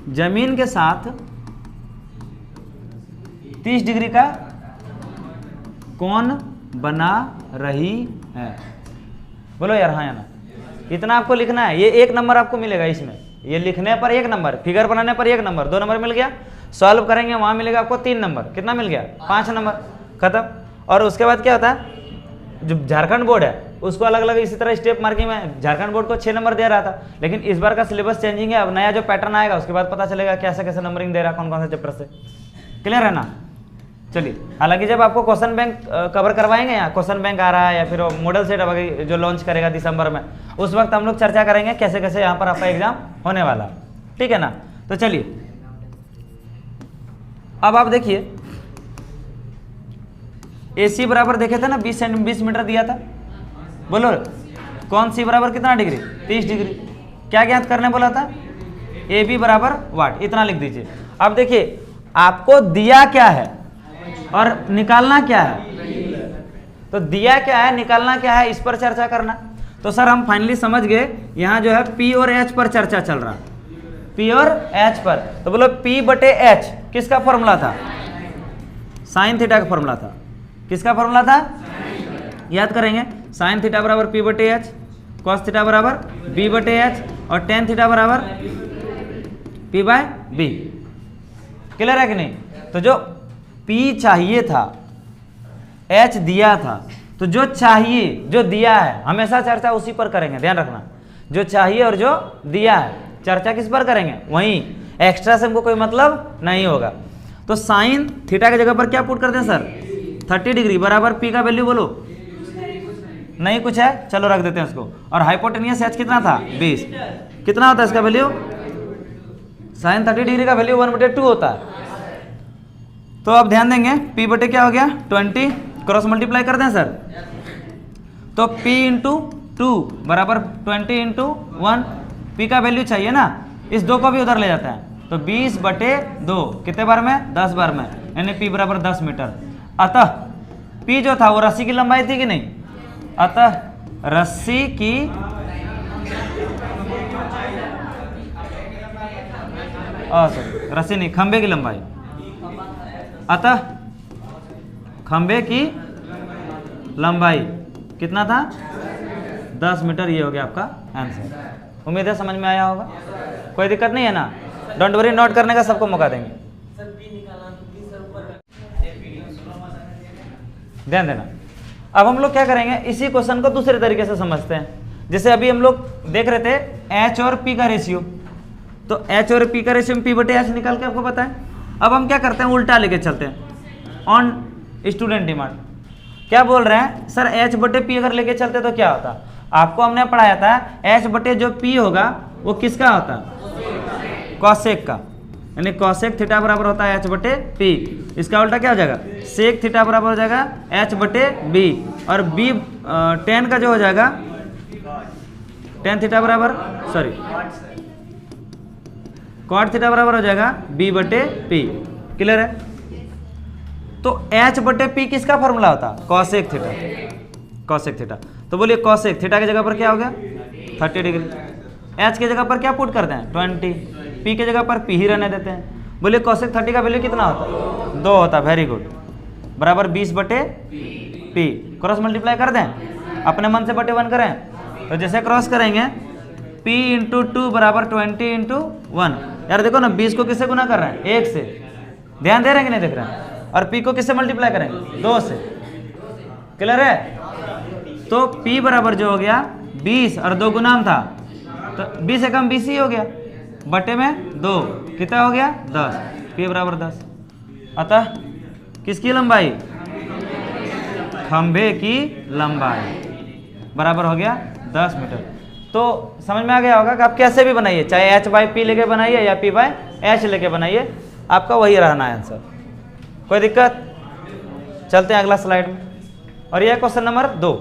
जमीन के साथ 30 डिग्री का कोण बना रही है। बोलो यार हाँ या ना। इतना आपको लिखना है, ये 1 नंबर आपको मिलेगा इसमें, ये लिखने पर 1 नंबर, फिगर बनाने पर 1 नंबर, 2 नंबर मिल गया। सॉल्व करेंगे वहाँ मिलेगा आपको 3 नंबर, कितना मिल गया 5 नंबर, खत्म। और उसके बाद क्या होता है, जो झारखंड बोर्ड है उसको अलग अलग इसी तरह स्टेप मार्किंग में झारखंड बोर्ड को 6 नंबर दे रहा था, लेकिन इस बार का सिलेबस चेंजिंग है। अब नया जो पैटर्न आएगा उसके बाद पता चलेगा कैसे कैसे नंबरिंग दे रहा है, कौन कौन से चैप्टर से। क्लियर है ना। चलिए, हालांकि जब आपको क्वेश्चन बैंक कवर करवाएंगे, यहाँ क्वेश्चन बैंक आ रहा है या फिर मॉडल सेट वगैरह जो लॉन्च करेगा दिसंबर में, उस वक्त हम लोग चर्चा करेंगे कैसे कैसे यहाँ पर आपका एग्जाम होने वाला, ठीक है ना। तो चलिए अब आप देखिए, AC बराबर देखे थे ना 20 मीटर दिया था, बोलो कौन सी बराबर कितना डिग्री, 30 डिग्री। क्या ज्ञात करने बोला था, AB बराबर वाट, इतना लिख दीजिए। अब देखिए आपको दिया क्या है और निकालना क्या है, तो दिया क्या है निकालना क्या है, इस पर चर्चा करना। तो सर हम फाइनली समझ गए, यहाँ जो है P और H पर चर्चा चल रहा, P और H पर। तो बोलो P/H किसका फॉर्मूला था, साइन थीटा का फॉर्मूला था। किसका फॉर्मूला था, याद करेंगे, साइन थीटा बराबर P/H, कॉस थीटा बराबर B/H और टेन थीटा बराबर P/B। क्लियर है कि नहीं। तो जो P चाहिए था, H दिया था, तो जो चाहिए जो दिया है हमेशा चर्चा उसी पर करेंगे, ध्यान रखना। जो चाहिए और जो दिया है चर्चा किस पर करेंगे, वहीं, एक्स्ट्रा से हमको कोई मतलब नहीं होगा। तो साइन थीटा की जगह पर क्या पुट करते हैं सर, 30 डिग्री बराबर P का वैल्यू बोलो, नहीं कुछ है, चलो रख देते हैं उसको। और हाइपोटेनियस H कितना था 20, कितना होता है इसका वैल्यू, साइन 30 डिग्री का वैल्यू 1/2 होता है। तो अब ध्यान देंगे P बटे क्या हो गया 20, क्रॉस मल्टीप्लाई कर दें सर, तो P इंटू 2 बराबर 20 इंटू 1, P का वैल्यू चाहिए ना, इस 2 को भी उधर ले जाते हैं, तो 20/2 कितने बार में, 10 बार में, यानी P बराबर 10 मीटर। अतः P जो था वो रस्सी की लंबाई थी कि नहीं, अतः रस्सी की सॉरी रस्सी नहीं, खंबे की लंबाई, अतः खंबे की लंबाई कितना था 10 मीटर। ये हो गया आपका आंसर। उम्मीद है समझ में आया होगा, कोई दिक्कत नहीं है ना, डोंट वरी, नोट करने का सबको मौका देंगे। ध्यान देना। अब हम लोग क्या करेंगे, इसी क्वेश्चन को दूसरे तरीके से समझते हैं। जैसे अभी हम लोग देख रहे थे H और P का रेशियो, तो H और P का रेशियो P/H निकाल के आपको पता है। अब हम क्या करते हैं, उल्टा लेके चलते हैं, ऑन स्टूडेंट डिमांड। क्या बोल रहे हैं सर, H/P अगर लेके चलते तो क्या होता, आपको हमने पढ़ाया था H/ जो P होगा वो किसका होता, कॉसेक का, यानी कॉसेक थीटा बराबर होता है H/P। इसका उल्टा क्या हो जाएगा, सेक थीटा बराबर हो जाएगा H/B, और B टेन का जो हो जाएगा टेन थीटा बराबर, सॉरी कॉट थीटा बराबर हो जाएगा B/P। क्लियर है। तो H/P किसका फॉर्मूला होता, कॉसेक थीटा, कॉसेक थीटा। तो बोलिए कॉसेक थीटा की जगह पर क्या हो गया 30 डिग्री, H की जगह पर क्या पुट करते हैं 20, P की जगह पर P ही रहने देते हैं। बोलिए कॉसेक 30 का वैल्यू कितना होता है 2 होता है, वेरी गुड, बराबर 20/P। क्रॉस मल्टीप्लाई कर दें, अपने मन से बटे 1 करें, तो जैसे क्रॉस करेंगे P इंटू 2 बराबर 20 इंटू 1। यार देखो ना 20 को किससे गुना कर रहे हैं 1 से, ध्यान दे रहे हैं कि नहीं देख रहे हैं, और P को किससे मल्टीप्लाई करेंगे 2 से। क्लियर है। तो P बराबर जो हो गया 20 और 2 गुनाम था, तो 20 से कम 20 ही हो गया, बटे में 2 कितना हो गया 10, P बराबर 10। अतः किसकी लंबाई, खंभे की लंबाई बराबर हो गया 10 मीटर। तो समझ में आ गया होगा कि आप कैसे भी बनाइए, चाहे H/P लेके बनाइए या P/H लेके बनाइए, आपका वही रहना है आंसर, कोई दिक्कत। चलते हैं अगला स्लाइड में, और यह क्वेश्चन नंबर 2।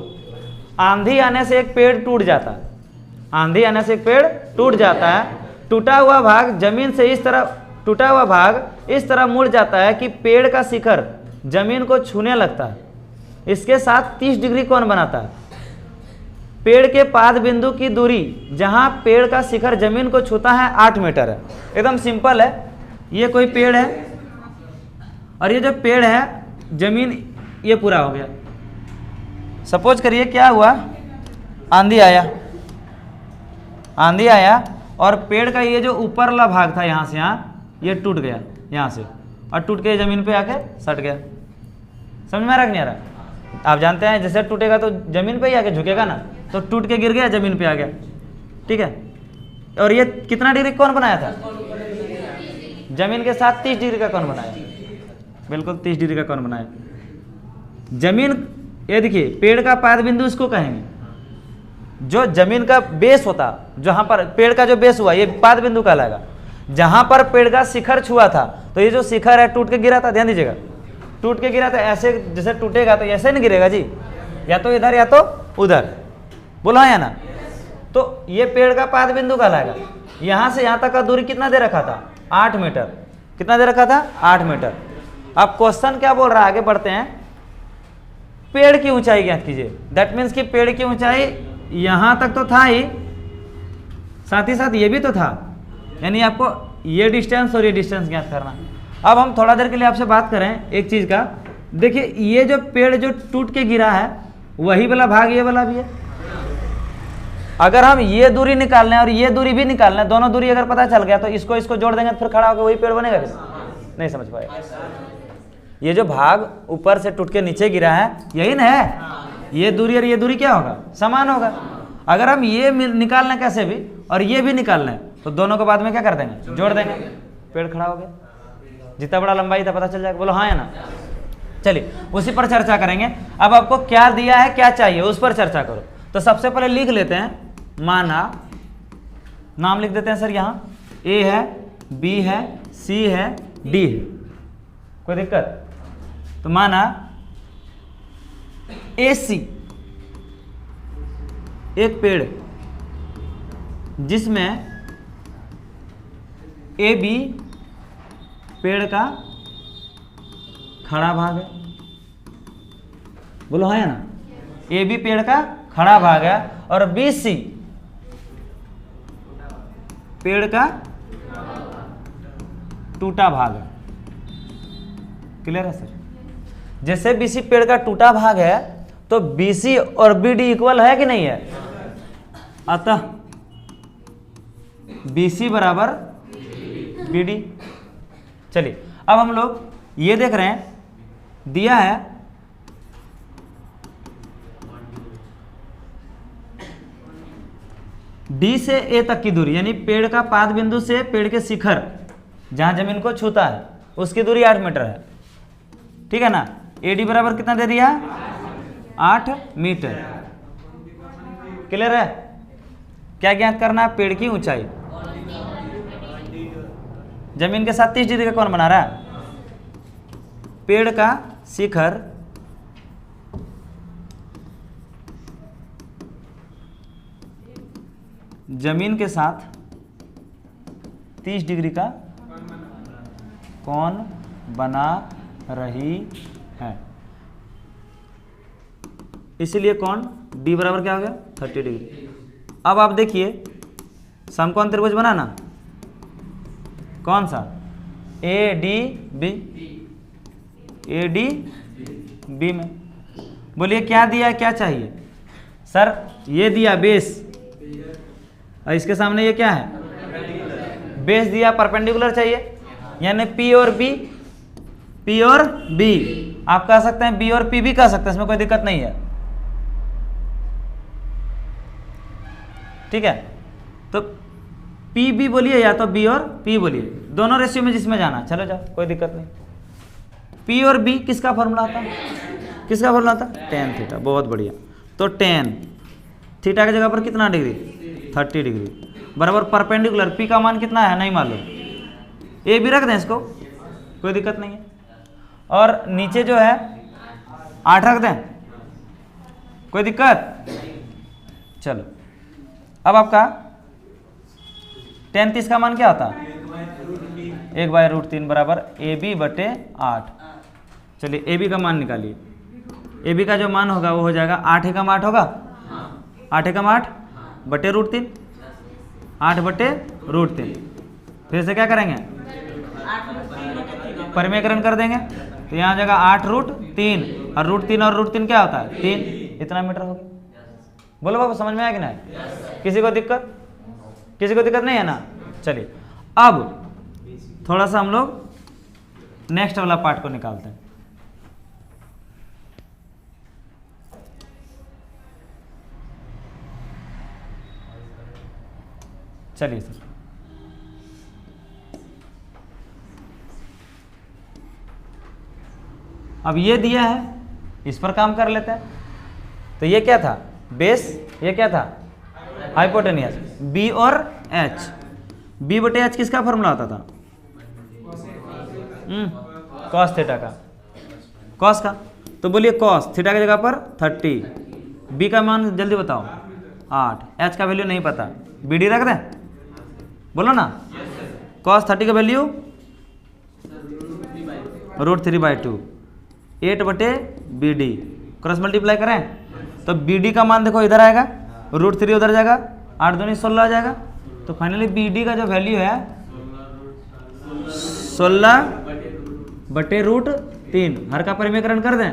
आंधी आने से एक पेड़ टूट जाता है, आंधी आने से एक पेड़ टूट जाता है, टूटा हुआ भाग जमीन से इस तरह, टूटा हुआ भाग इस तरह मुड़ जाता है कि पेड़ का शिखर जमीन को छूने लगता है। इसके साथ 30 डिग्री कोण बनाता है। पेड़ के पाद बिंदु की दूरी जहां पेड़ का शिखर जमीन को छूता है 8 मीटर है। एकदम सिंपल है, ये कोई पेड़ है और ये जो पेड़ है जमीन ये पूरा हो गया। सपोज करिए क्या हुआ, आंधी आया, आंधी आया और पेड़ का ये जो ऊपर वाला भाग था यहाँ से यहाँ, ये टूट गया यहाँ से, और टूट के ज़मीन पे आके सट गया। समझ में आ रहा कि नहीं आ रहा? आप जानते हैं जैसे टूटेगा तो ज़मीन पे ही आके झुकेगा ना, तो टूट के गिर गया, ज़मीन पे आ गया। ठीक है, और ये कितना डिग्री कौन बनाया था? ज़मीन के साथ 30 डिग्री का कौन बनाया? बिल्कुल 30 डिग्री का कौन बनाया? ज़मीन, ये देखिए पेड़ का पाद बिंदु इसको कहेंगे, जो ज़मीन का बेस होता, जहाँ पर पेड़ का जो बेस हुआ ये पाद बिंदु कहलाएगा। जहाँ पर पेड़ का शिखर छुआ था, तो ये जो शिखर है टूट के गिरा था, ध्यान दीजिएगा, टूट के गिरा था। ऐसे जैसे टूटेगा तो ऐसे नहीं गिरेगा जी, या तो इधर या तो उधर, बोला है ना? तो ये पेड़ का पाद बिंदु कहलाएगा। यहाँ से यहाँ तक का दूरी कितना दे रखा था? 8 मीटर। कितना दे रखा था? 8 मीटर। अब क्वेश्चन क्या बोल रहा है, आगे बढ़ते हैं। पेड़ की ऊंचाई ज्ञात कीजिए। दैट मीन्स कि पेड़ की ऊंचाई यहाँ तक तो था ही, साथ ही साथ ये भी तो था, यानी आपको ये डिस्टेंस और ये डिस्टेंस ज्ञात करना। अब हम थोड़ा देर के लिए आपसे बात करें एक चीज़ का। देखिए ये जो पेड़ जो टूट के गिरा है, वही वाला भाग ये वाला भी है। अगर हम ये दूरी निकाल लें और ये दूरी भी निकाल लें, दोनों दूरी अगर पता चल गया तो इसको इसको जोड़ देंगे तो फिर खड़ा होकर वही पेड़ बनेगा क्या? नहीं समझ पाए। ये जो भाग ऊपर से टूट के नीचे गिरा है, यही ना है, ये दूरी और ये दूरी क्या होगा? समान होगा। अगर हम ये निकाल लें कैसे भी और ये भी निकाल लें, तो दोनों को बाद में क्या कर देंगे? जोड़ देंगे, पेड़ खड़ा हो गया। जितना बड़ा लंबाई था पता चल जाएगा। बोलो हाँ या ना? चलिए उसी पर चर्चा करेंगे। अब आपको क्या दिया है, क्या चाहिए, उस पर चर्चा करो। तो सबसे पहले लिख लेते हैं, माना नाम लिख देते हैं सर, यहाँ ए है, बी है, सी है, डी है, कोई दिक्कत? तो माना ए सी एक पेड़ जिसमें ए बी पेड़ का खड़ा भाग है। बोलो हाँ या ना? ए बी पेड़ का खड़ा भाग है और बी सी पेड़ का टूटा भाग है। क्लियर है सर? जैसे बीसी पेड़ का टूटा भाग है तो बीसी और बीडी इक्वल है कि नहीं है? अतः बीसी बराबर बीडी। चलिए अब हम लोग ये देख रहे हैं, दिया है डी से ए तक की दूरी, यानी पेड़ का पाद बिंदु से पेड़ के शिखर जहां जमीन को छूता है उसकी दूरी 8 मीटर है। ठीक है ना? एडी बराबर कितना दे दिया? 8 मीटर। क्लियर है? क्या ज्ञात करना है? पेड़ की ऊंचाई। जमीन के साथ 30 डिग्री का कौन बना रहा है? पेड़ का शिखर जमीन के साथ 30 डिग्री का कौन बना रही है, इसलिए कौन डी बराबर क्या हो गया? 30 डिग्री। अब आप देखिए समकोण त्रिभुज बनाना, कौन सा? A D B, A D B में। बोलिए क्या दिया, क्या चाहिए? सर ये दिया बेस, और इसके सामने ये क्या है? बेस दिया, परपेंडिकुलर चाहिए, यानी पी और बी, पी और बी। आप कह सकते हैं बी और पी भी कह सकते हैं, इसमें कोई दिक्कत नहीं है। ठीक है? तो पी बी बोलिए या तो बी और पी बोलिए, दोनों रेशियो में जिसमें जाना, चलो जाओ, कोई दिक्कत नहीं। पी और बी किसका फॉर्मूला था? किसका फॉर्मूला था? Tan theta. बहुत बढ़िया। तो टेन थीटा की जगह पर कितना डिग्री? 30 डिग्री बराबर परपेंडिकुलर। पी का मान कितना है नहीं मालूम, ए भी रख दें इसको, कोई दिक्कत नहीं है। और नीचे जो है 8 रख दें, कोई दिक्कत? चलो अब आपका tan 30 का मान क्या होता है? 1/√3 बराबर ए बी बटे 8। चलिए ए बी का मान निकालिए। ए बी का जो मान होगा वो हो जाएगा 8 एकम 8 होगा, 8 एकम 8 बटे √3, 8 बटे √3। फिर से क्या करेंगे? परिमेयकरण कर देंगे, तो यहाँ जगह 8√3 और √3 और √3 क्या होता है? 3। इतना मीटर हो गया। बोलो बाबू समझ में आया कि नहीं? किसी को दिक्कत? किसी को दिक्कत नहीं है ना? चलिए अब थोड़ा सा हम लोग नेक्स्ट वाला पार्ट को निकालते हैं। चलिए सर, अब ये दिया है, इस पर काम कर लेते हैं। तो ये क्या था? बेस। ये क्या था? हाइपोटेनियस। बी और एच। बी बटे एच किसका फॉर्मूला होता था? कॉस थीटा का। कॉस का, तो बोलिए कॉस थीटा की जगह पर 30। बी का मान जल्दी बताओ 8। एच का वैल्यू नहीं पता, बी डी रख दें? बोलो ना। कॉस 30 का वैल्यू √3/2, 8 बटे बी डी। क्रॉस मल्टीप्लाई करें तो बी डी का मान देखो इधर आएगा, √3 उधर जाएगा, 8 दूनी 16 आ जाएगा। तो फाइनली बी डी का जो वैल्यू है 16 बटे √3। हर का परिमेयकरण कर दें।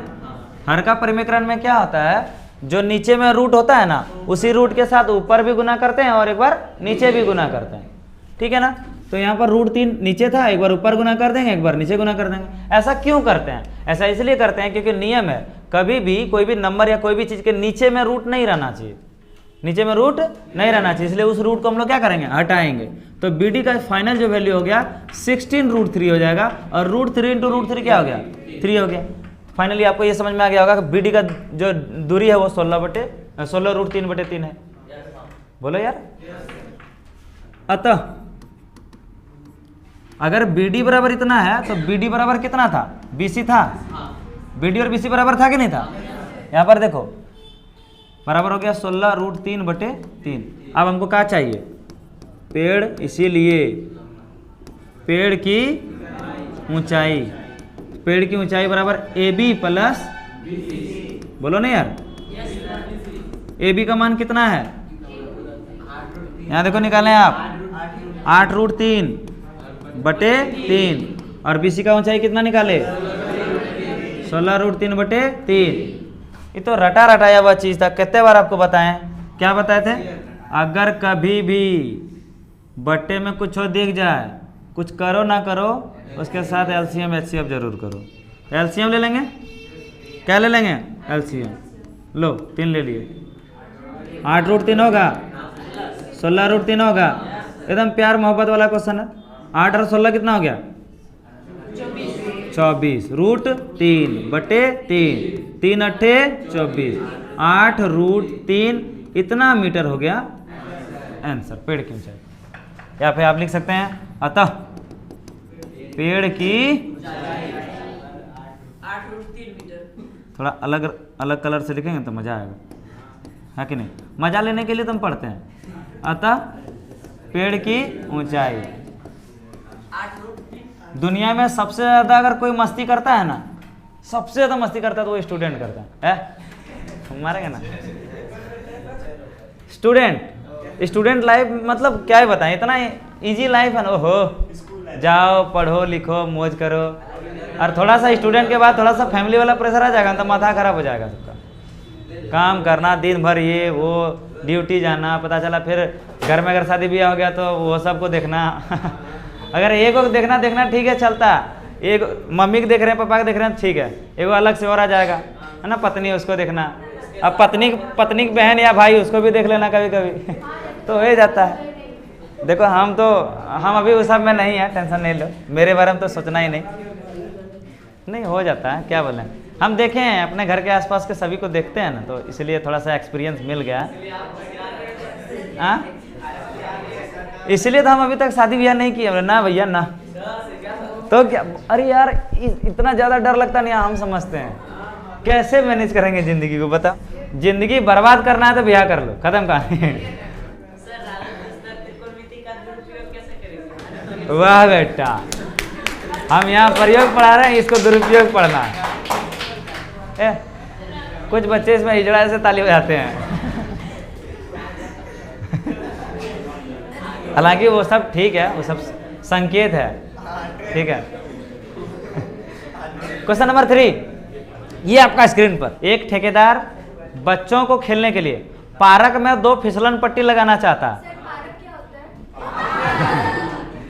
हर का परिमेयकरण में क्या होता है, जो नीचे में रूट होता है ना, उसी रूट के साथ ऊपर भी गुना करते हैं और एक बार नीचे भी गुना करते हैं, ठीक है ना? तो यहाँ पर √3 नीचे था, एक बार ऊपर गुना कर देंगे, एक बार नीचे गुना कर देंगे। ऐसा क्यों करते हैं? ऐसा इसलिए करते हैं क्योंकि नियम है, कभी भी कोई भी नंबर या कोई भी चीज़ के नीचे में रूट नहीं रहना चाहिए, नीचे में रूट नहीं रहना चाहिए। इसलिए उस रूट को हम लोग क्या करेंगे? हटाएंगे। तो बी डी का फाइनल जो वैल्यू हो गया 16√3 हो जाएगा, और √3 × √3 क्या हो गया? 3 हो गया। फाइनली आपको ये समझ में आ गया होगा कि बी डी का जो दूरी है वो 16√3/3 है। बोलो यार। अतः अगर बी डी बराबर इतना है तो बी डी बराबर कितना था? BC था। बी डी और BC बराबर था कि नहीं था? यहाँ पर देखो बराबर हो गया 16√3/3। अब हमको क्या चाहिए? पेड़, इसीलिए पेड़ की ऊंचाई। पेड़ की ऊंचाई बराबर AB प्लस, बोलो ना यार, AB का मान कितना है? यहाँ देखो निकालें आप, 8√3/3। और BC का ऊंचाई कितना निकाले? 16√3/3। ये तो रटा रटाया हुआ चीज़ था। कितने बार आपको बताएं? क्या बताए थे? अगर कभी भी बट्टे में कुछ हो दिख जाए, कुछ करो ना करो, उसके साथ LCM HCF जरूर करो। तो LCM ले लेंगे। क्या ले लेंगे? LCM। लो 3 ले लिए। 8√3 होगा, 16√3 होगा। एकदम प्यार मोहब्बत वाला क्वेश्चन है। 8 और 16 कितना हो गया? 24। √3/3, 3 अट्ठे 24, 8√3 इतना मीटर हो गया आंसर पेड़ की ऊंचाई। या फिर आप लिख सकते हैं अतः पेड़ की 8√3 मीटर। थोड़ा अलग अलग कलर से लिखेंगे तो मजा आएगा, है कि नहीं? मजा लेने के लिए तो हम पढ़ते हैं। अतः पेड़ की ऊंचाई। 8√3। दुनिया में सबसे ज्यादा अगर कोई मस्ती करता है ना, सबसे ज्यादा मस्ती करता है तो वो स्टूडेंट करता है। मारेंगे ना स्टूडेंट लाइफ, मतलब क्या ही बताएं, इतना इजी लाइफ है ना। ओहो, जाओ पढ़ो लिखो मौज करो, और थोड़ा सा स्टूडेंट के बाद थोड़ा सा फैमिली वाला प्रेशर आ जाएगा तो माथा खराब हो जाएगा सबका। काम करना दिन भर, ये वो ड्यूटी जाना, पता चला फिर घर में अगर शादी ब्याह हो गया तो वो सबको देखना। अगर एक को देखना ठीक है चलता, एक मम्मी को देख रहे हैं, पापा को देख रहे हैं ठीक है, एक अलग से और आ जाएगा, है ना, पत्नी उसको देखना। अब पत्नी की बहन या भाई उसको भी देख लेना कभी कभी तो हो जाता है। देखो हम अभी उस सब में नहीं है, टेंशन नहीं लो, मेरे बारे में तो सोचना ही नहीं हो जाता है। क्या बोलें, हम देखे हैं अपने घर के आसपास के सभी को देखते हैं ना, तो इसलिए थोड़ा सा एक्सपीरियंस मिल गया। इसलिए तो हम अभी तक शादी ब्याह नहीं किए ना भैया ना। तो क्या, अरे यार इतना ज़्यादा डर लगता नहीं, हम समझते हैं कैसे मैनेज करेंगे ज़िंदगी को। बता, ज़िंदगी बर्बाद करना है तो ब्याह कर लो, खत्म कहानी। वाह बेटा, हम यहाँ प्रयोग पढ़ा रहे हैं, इसको दुरुपयोग पढ़ना है। कुछ बच्चे इसमें हिजड़ा से ताली बजाते हैं। हालांकि वो सब ठीक है, वो सब संकेत है, ठीक है। क्वेश्चन नंबर 3, ये आपका स्क्रीन पर, एक ठेकेदार बच्चों को खेलने के लिए पार्क में 2 फिसलन पट्टी लगाना चाहता है।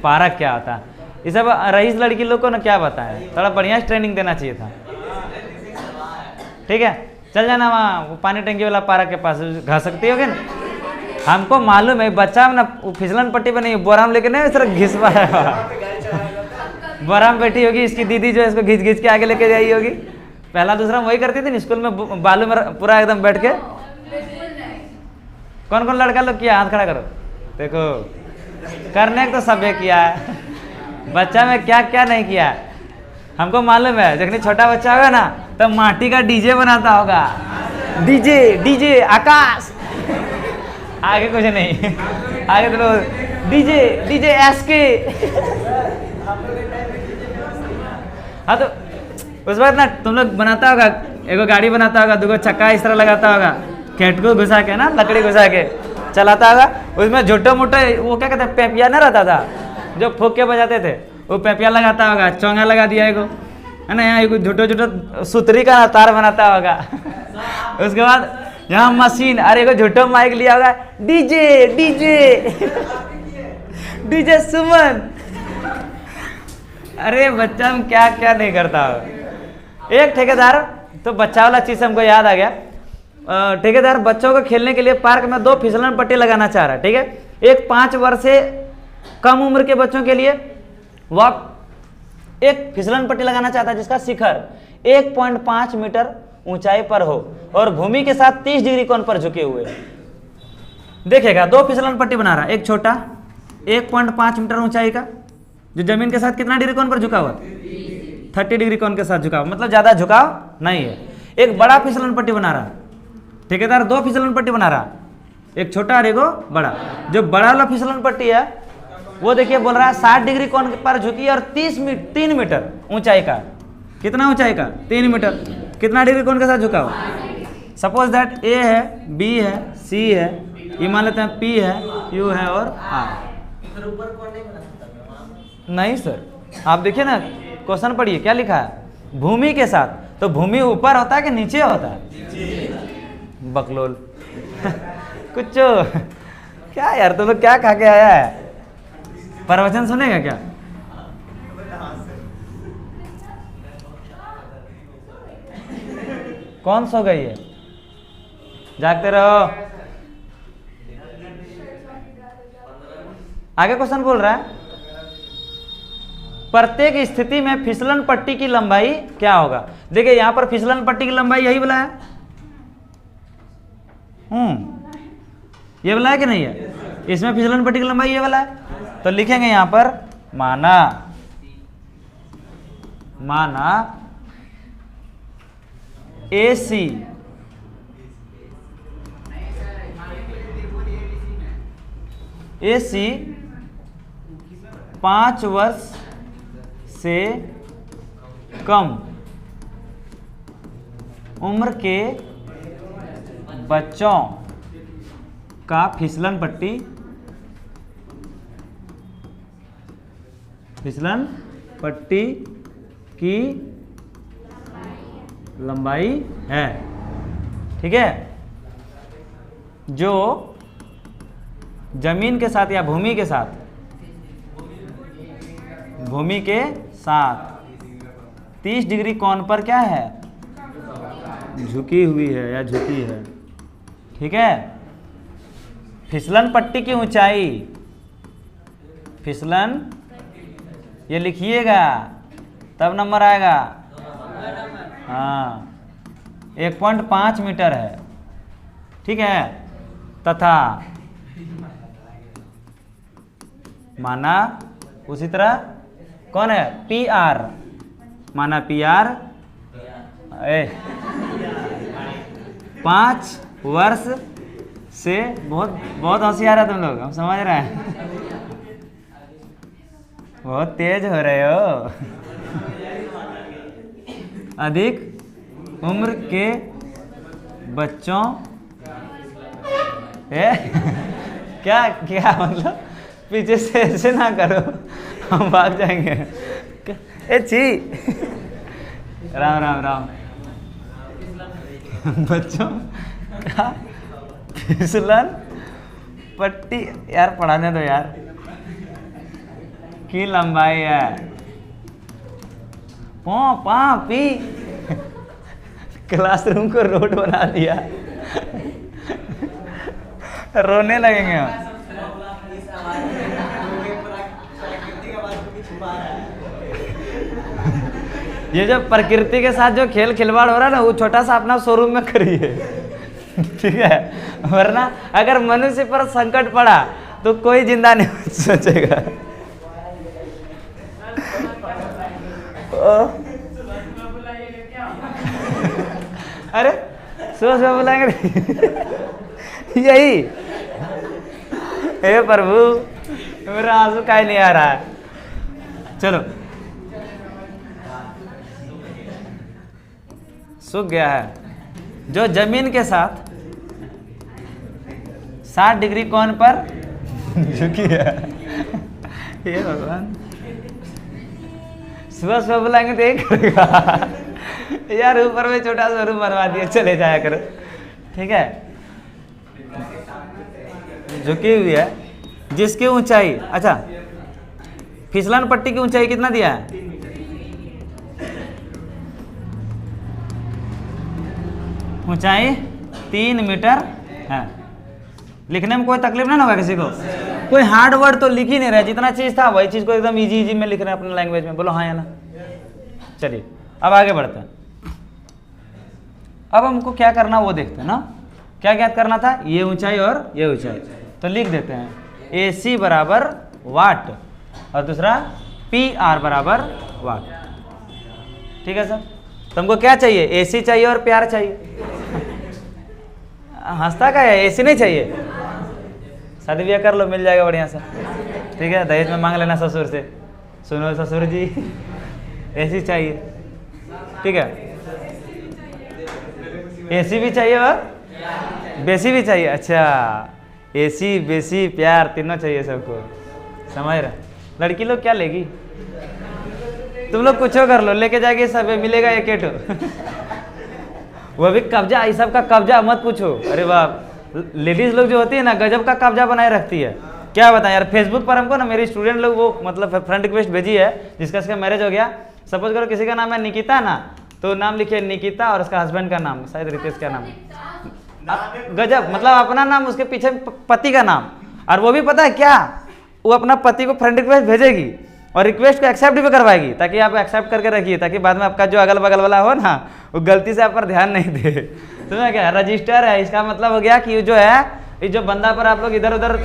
पार्क क्या होता है। ये सब रईस लड़की लोग को ना क्या बताएं, थोड़ा बढ़िया ट्रेनिंग देना चाहिए था। ठीक है, चल जाना वहाँ वो पानी टंकी वाला पार्क के पास, घा सकती होगे ना। हमको मालूम है बच्चा ना फिसलन पट्टी पर नहीं, बोराम लेके नहीं इस घिसवा बोराम बैठी होगी, इसकी दीदी जो है इसको घिंच घिंच के आगे लेके जाई होगी। पहला दूसरा वही करती थी ना स्कूल में, बालू में पूरा एकदम बैठ के। कौन कौन लड़का लोग किया, हाथ खड़ा करो। देखो करने को तो सबे किया है, बच्चा में क्या क्या नहीं किया है हमको मालूम है। जखनी छोटा बच्चा होगा ना तो माटी का डीजे बनाता होगा, डीजे डीजे आकाश, आगे कुछ नहीं, आगे तो डीजे डीजे एसके। हाँ तो उस बार ना तुम लोग बनाता होगा, एगो गाड़ी बनाता होगा, दूगो चक्का इस तरह लगाता होगा, खेटको घुसा के ना, लकड़ी घुसा के चलाता होगा। उसमें झोटो मोटो वो क्या कहते हैं, पेपिया ना रहता था जो फूक के बजाते थे, वो पेपिया लगाता होगा, चोंगा लगा दिया एगो, है ना, यहाँ एगो झोटो झोटो सुतरी का तार बनाता होगा। उसके बाद यहाँ मशीन, अरे एगो झोटो माइक लिया होगा, डीजे डीजे डीजे सुमन। अरे बच्चा में क्या क्या नहीं करता होगा। एक ठेकेदार, तो बच्चा वाला चीज हमको याद आ गया, ठेकेदार बच्चों को खेलने के लिए पार्क में 2 फिसलन पट्टी लगाना चाह रहा है। ठीक है, एक 5 वर्ष से कम उम्र के बच्चों के लिए वह एक फिसलन पट्टी लगाना चाहता है जिसका शिखर 1.5 मीटर ऊंचाई पर हो और भूमि के साथ 30 डिग्री कोण पर झुके हुए। देखेगा 2 फिसलन पट्टी बना रहा है, एक छोटा 1.5 मीटर ऊंचाई का जो जमीन के साथ कितना डिग्री कोण पर झुका हुआ, 30 डिग्री कोण के साथ झुका हुआ, मतलब ज्यादा झुकाव नहीं है। एक बड़ा फिसलन पट्टी बना रहा, ठेकेदार 2 फिसलन पट्टी बना रहा, एक छोटा और एगो बड़ा। जो बड़ा वाला फिसलन पट्टी है वो देखिए बोल रहा है 60 डिग्री कोण पर झुकी और 3 मीटर ऊंचाई का। कितना ऊंचाई का, 3 मीटर। कितना डिग्री कोण के साथ झुका हुआ। सपोज दैट ए है, बी है, सी है, ये मान लेते हैं पी है, क्यू है और आर। नहीं सर, आप देखिए ना क्वेश्चन पढ़िए क्या लिखा है, भूमि के साथ। तो भूमि ऊपर होता है कि नीचे होता है, बकलोल। कुछ क्या यार, तुम लोग क्या खा के आया है, प्रवचन सुनेगा क्या। कौन सो गई है, जागते रहो। आगे क्वेश्चन बोल रहा है, प्रत्येक स्थिति में फिसलन पट्टी की लंबाई क्या होगा। देखिए यहां पर फिसलन पट्टी की लंबाई यही बोला है, ये बोला है कि नहीं है, इसमें फिसलन पट्टी की लंबाई ये वाला है। तो लिखेंगे यहां पर माना AC 5 वर्ष से कम उम्र के बच्चों का फिसलन पट्टी की लंबाई है। ठीक है, जो जमीन के साथ या भूमि के साथ 30 डिग्री कोण पर क्या है, झुकी हुई है या झुकी है। ठीक है, फिसलन पट्टी की ऊंचाई, फिसलन ये लिखिएगा तब नंबर आएगा। हाँ 1.5 मीटर है। ठीक है, तथा माना उसी तरह कौन है, PR, माना PR 5 वर्ष से, बहुत होशियार है तुम लोग, हम समझ रहे हैं, बहुत तेज हो रहे हो। अधिक उम्र के बच्चों क्या क्या मतलब, पीछे से ऐसे ना करो, हम भाग जाएंगे। छी, राम राम राम। बच्चों का फिसलन पट्टी, यार पढ़ाने दो यार। की लंबाई है। पौ पा पी। क्लासरूम को रोड बना दिया। रोने लगेंगे हम। ये जो प्रकृति के साथ जो खेल खिलवाड़ हो रहा है ना, वो छोटा सा अपना शोरूम में करिए। ठीक है, वरना अगर मनुष्य पर संकट पड़ा तो कोई जिंदा नहीं सोचेगा। अरे सुबह सुबह बुलाएंगे यही। हे प्रभु, मेरा आंसू काहे नहीं आ रहा है। चलो, सूख गया है। जो जमीन के साथ 60 डिग्री कोण पर झुकी है। ये भगवान, सुबह सुबह बुलाएंगे तो एक करेगा। यार ऊपर में छोटा सा रूम बनवा दिया, चले जाया करो। ठीक है, झुकी हुई है, जिसकी ऊंचाई, अच्छा फिसलन पट्टी की ऊंचाई कितना दिया है? ऊंचाई 3 मीटर है। लिखने में कोई तकलीफ ना होगा किसी को? कोई हार्ड वर्ड तो लिख ही नहीं रहा, जितना चीज था वही चीज को एकदम इजी इजी में लिख रहे हैं अपने लैंग्वेज में। बोलो हाँ या ना? चलिए अब आगे बढ़ते हैं। अब हमको क्या करना वो देखते हैं ना। क्या ज्ञात करना था? ये ऊंचाई और ये ऊंचाई। तो लिख देते हैं AC बराबर वाट और दूसरा PR बराबर वाट। ठीक है सर, तुमको क्या चाहिए? AC चाहिए और PR चाहिए। हंसता का है? AC नहीं चाहिए? शादी ब्याह कर लो, मिल जाएगा बढ़िया सा। ठीक है, दहेज में मांग लेना ससुर से। सुनो ससुर जी, AC चाहिए। ठीक है, AC भी चाहिए और बेसी भी चाहिए। अच्छा, AC बेसी प्यार तीनों चाहिए सबको, समझ रहे? लड़की लोग क्या लेगी? तुम लोग कुछ कर लो, लेके जाके सब मिलेगा एक एटो। वो भी कब्जा, इस सब का कब्जा मत पूछो। अरे बाप, लेडीज लोग जो होती है ना, गजब का कब्जा बनाए रखती है। क्या बताएं यार, फेसबुक पर हमको ना मेरी स्टूडेंट लोग वो मतलब फ्रेंड रिक्वेस्ट भेजी है, जिसका इसका मैरिज हो गया। सपोज करो किसी का नाम है निकिता ना, तो नाम लिखिए निकिता और उसका हस्बैंड का नाम शायद रितेश का नाम। गजब, मतलब अपना नाम, उसके पीछे पति का नाम। और वो भी पता है क्या, वो अपना पति को फ्रेंड रिक्वेस्ट भेजेगी और रिक्वेस्ट को एक्सेप्ट भी करवाएगी, ताकि आप एक्सेप्ट करके रखिए, ताकि बाद में आपका जो अगल बगल वाला हो ना, वो गलती से आप पर ध्यान नहीं दे। तो क्या रजिस्टर है, इसका मतलब हो गया कि जो है, ये जो बंदा पर आप लोग इधर उधर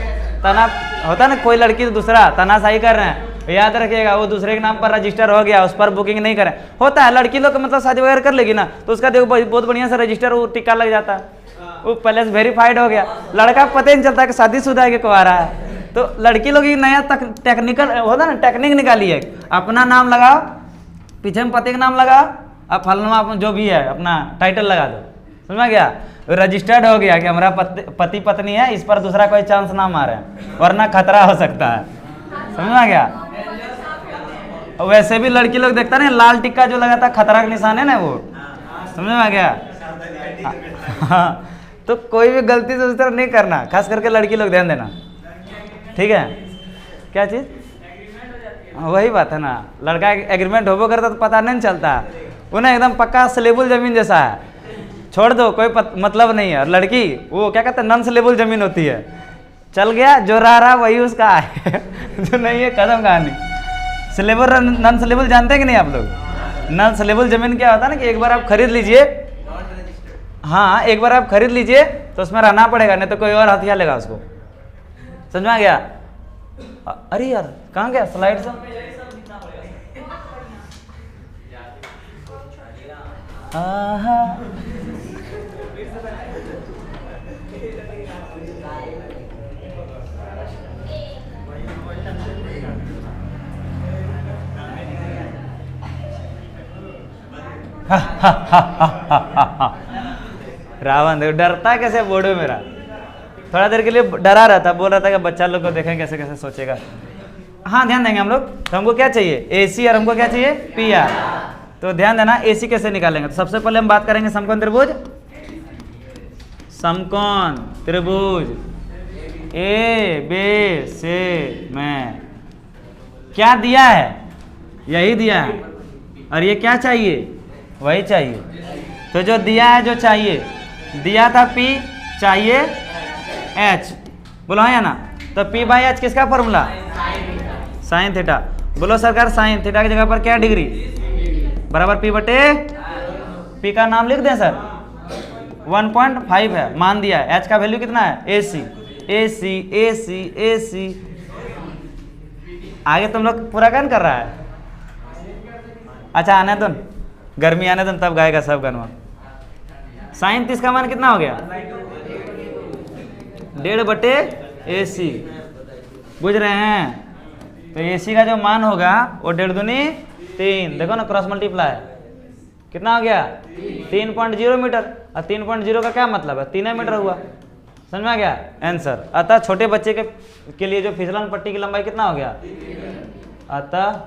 तना होता है ना, कोई लड़की तो दूसरा तनाशाही कर रहे हैं, याद रखिएगा वो दूसरे के नाम पर रजिस्टर हो गया, उस पर बुकिंग नहीं करें। होता है लड़की लोग मतलब शादी वगैरह कर लेगी ना, तो उसका देखो बहुत बढ़िया से रजिस्टर वो टिक्का लग जाता है, वो पहले से वेरीफाइड हो गया। लड़का पता ही नहीं चलता कि शादीशुदा है कि कुंवारा है। तो लड़की लोग नया टेक्निकल होता है ना, टेक्निक निकाली है। अपना नाम लगाओ, पीछे में पति का नाम लगाओ, अब फलना जो भी है अपना टाइटल लगा दो। समझ में गया? रजिस्टर्ड हो गया कि हमारा पति पत्नी है, इस पर दूसरा कोई चांस ना मारे, वरना खतरा हो सकता है। समझ में गया? वैसे भी लड़की लोग देखता ना, लाल टिक्का जो लगाता खतरा का निशान है ना, वो समझ में आ गया? हाँ, तो कोई भी गलती से उस तरह नहीं करना, खास करके लड़की लोग ध्यान देना। ठीक है? क्या चीज़? वही बात है ना, लड़का एग्रीमेंट होबो करता तो पता नहीं चलता, उन्हें एकदम पक्का स्लेबुल जमीन जैसा है, छोड़ दो कोई मतलब नहीं है। और लड़की वो क्या कहते हैं, नॉन स्लेबुल जमीन होती है, चल गया जो रहा वही उसका है। जो नहीं है कदम कहानी। स्लेबल नॉन स्लेबल जानते हैं कि नहीं आप लोग? नॉन स्लेबल जमीन क्या होता है ना, कि एक बार आप खरीद लीजिए, हाँ एक बार आप खरीद लीजिए तो उसमें रहना पड़ेगा, नहीं तो कोई और हथियार लेगा उसको। समझ में आ गया? अरे यार कहाँ गया स्लाइड से? रावण देखो डरता कैसे, बोर्ड मेरा थोड़ा देर के लिए डरा रहा था, बोल रहा था कि बच्चा लोग को देखें कैसे कैसे सोचेगा। हाँ ध्यान देंगे हम लोग। तो हमको क्या चाहिए? AC और हमको क्या चाहिए? PR। तो ध्यान देना AC कैसे निकालेंगे। तो सबसे पहले हम बात करेंगे समकोण त्रिभुज। समकोण त्रिभुज A B C में क्या दिया है, यही दिया है, और ये क्या चाहिए, वही चाहिए। तो जो दिया है, जो चाहिए, दिया था P, चाहिए H, बोलो हाँ या ना। तो P बाई एच किसका फॉर्मूला, साइन थीटा। बोलो सरकार साइन थीटा की जगह पर क्या डिग्री, बराबर P बटे, P का नाम लिख दें सर, 1.5 है, मान दिया है। H का वैल्यू कितना है, AC, AC, AC, AC। आगे तुम लोग पूरा कौन कर रहा है, अच्छा आने दो, गर्मी आने दो, तब गाएगा सब गनवा। साइन 30 का मान कितना हो गया, 1.5 बटे AC, बुझ रहे हैं। तो AC का जो मान होगा वो 1.5 दूनी 3, देखो ना क्रॉस मल्टीप्लाई कितना हो गया, 3.0 मीटर। और 3.0 का क्या मतलब है, 3 मीटर हुआ, समझ में आ गया आंसर। अतः छोटे बच्चे के लिए जो फिसलन पट्टी की लंबाई कितना हो गया, अतः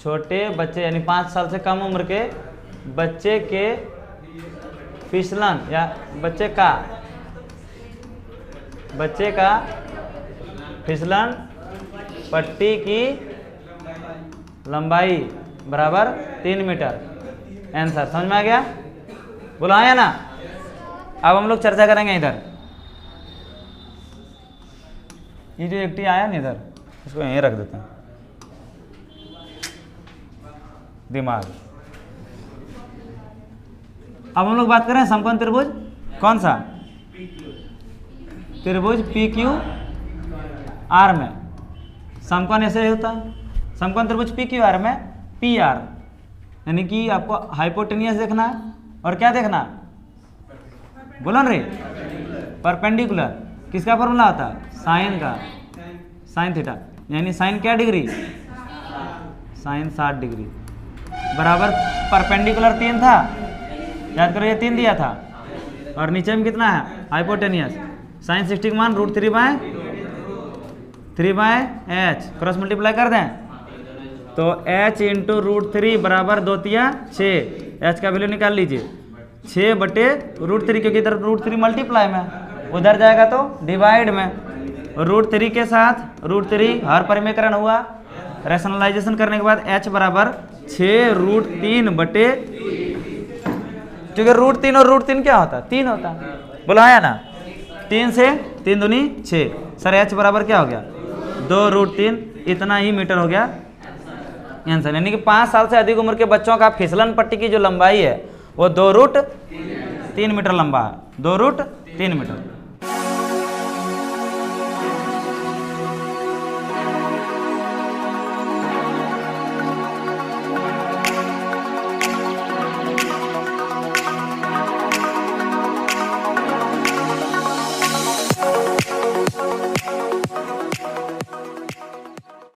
छोटे बच्चे यानी 5 साल से कम उम्र के बच्चे के फिसलन या बच्चे का फिसलन पट्टी की लंबाई बराबर 3 मीटर, आंसर समझ में आ गया, बोलो हाँ या ना। अब हम लोग चर्चा करेंगे इधर, ये जो एक टी आया ना इधर, इसको यहीं रख देते हैं, दिमाग। अब हम लोग बात करें समकोण त्रिभुज, कौन सा, त्रिभुज PQR में समकोण ऐसे होता है, समकोण त्रिभुज PQR में PR यानी कि आपको हाइपोटेनियस देखना है और क्या देखना है, बोलो ना रे, परपेंडिकुलर। किसका फॉर्मूला होता है, साइन का, साइन थीटा, यानी साइन क्या डिग्री, साइन 60 डिग्री, बराबर परपेंडिकुलर 3 था, याद करो ये 3 दिया था, और नीचे में कितना है, हाइपोटेनियस। साइन 60 का मान √3/3/h, क्रॉस मल्टीप्लाई कर दें तो h इंटू √3 बराबर 2 तिया 6, h का वैल्यू निकाल लीजिए, 6 बटे √3, क्योंकि इधर √3 मल्टीप्लाई में, उधर जाएगा तो डिवाइड में, √3 के साथ √3 हर परिमेयकरण हुआ, रैशनलाइजेशन करने के बाद h बराबर 6√3 बटे, क्योंकि √3 और √3 क्या होता है, 3 होता है, बोला है ना, 3 से 3 दूनी 6, सर h बराबर क्या हो गया, 2√3, इतना ही मीटर हो गया आंसर। यानी कि 5 साल से अधिक उम्र के बच्चों का फिसलन पट्टी की जो लंबाई है वो 2√3 मीटर लंबा है, 2√3 मीटर।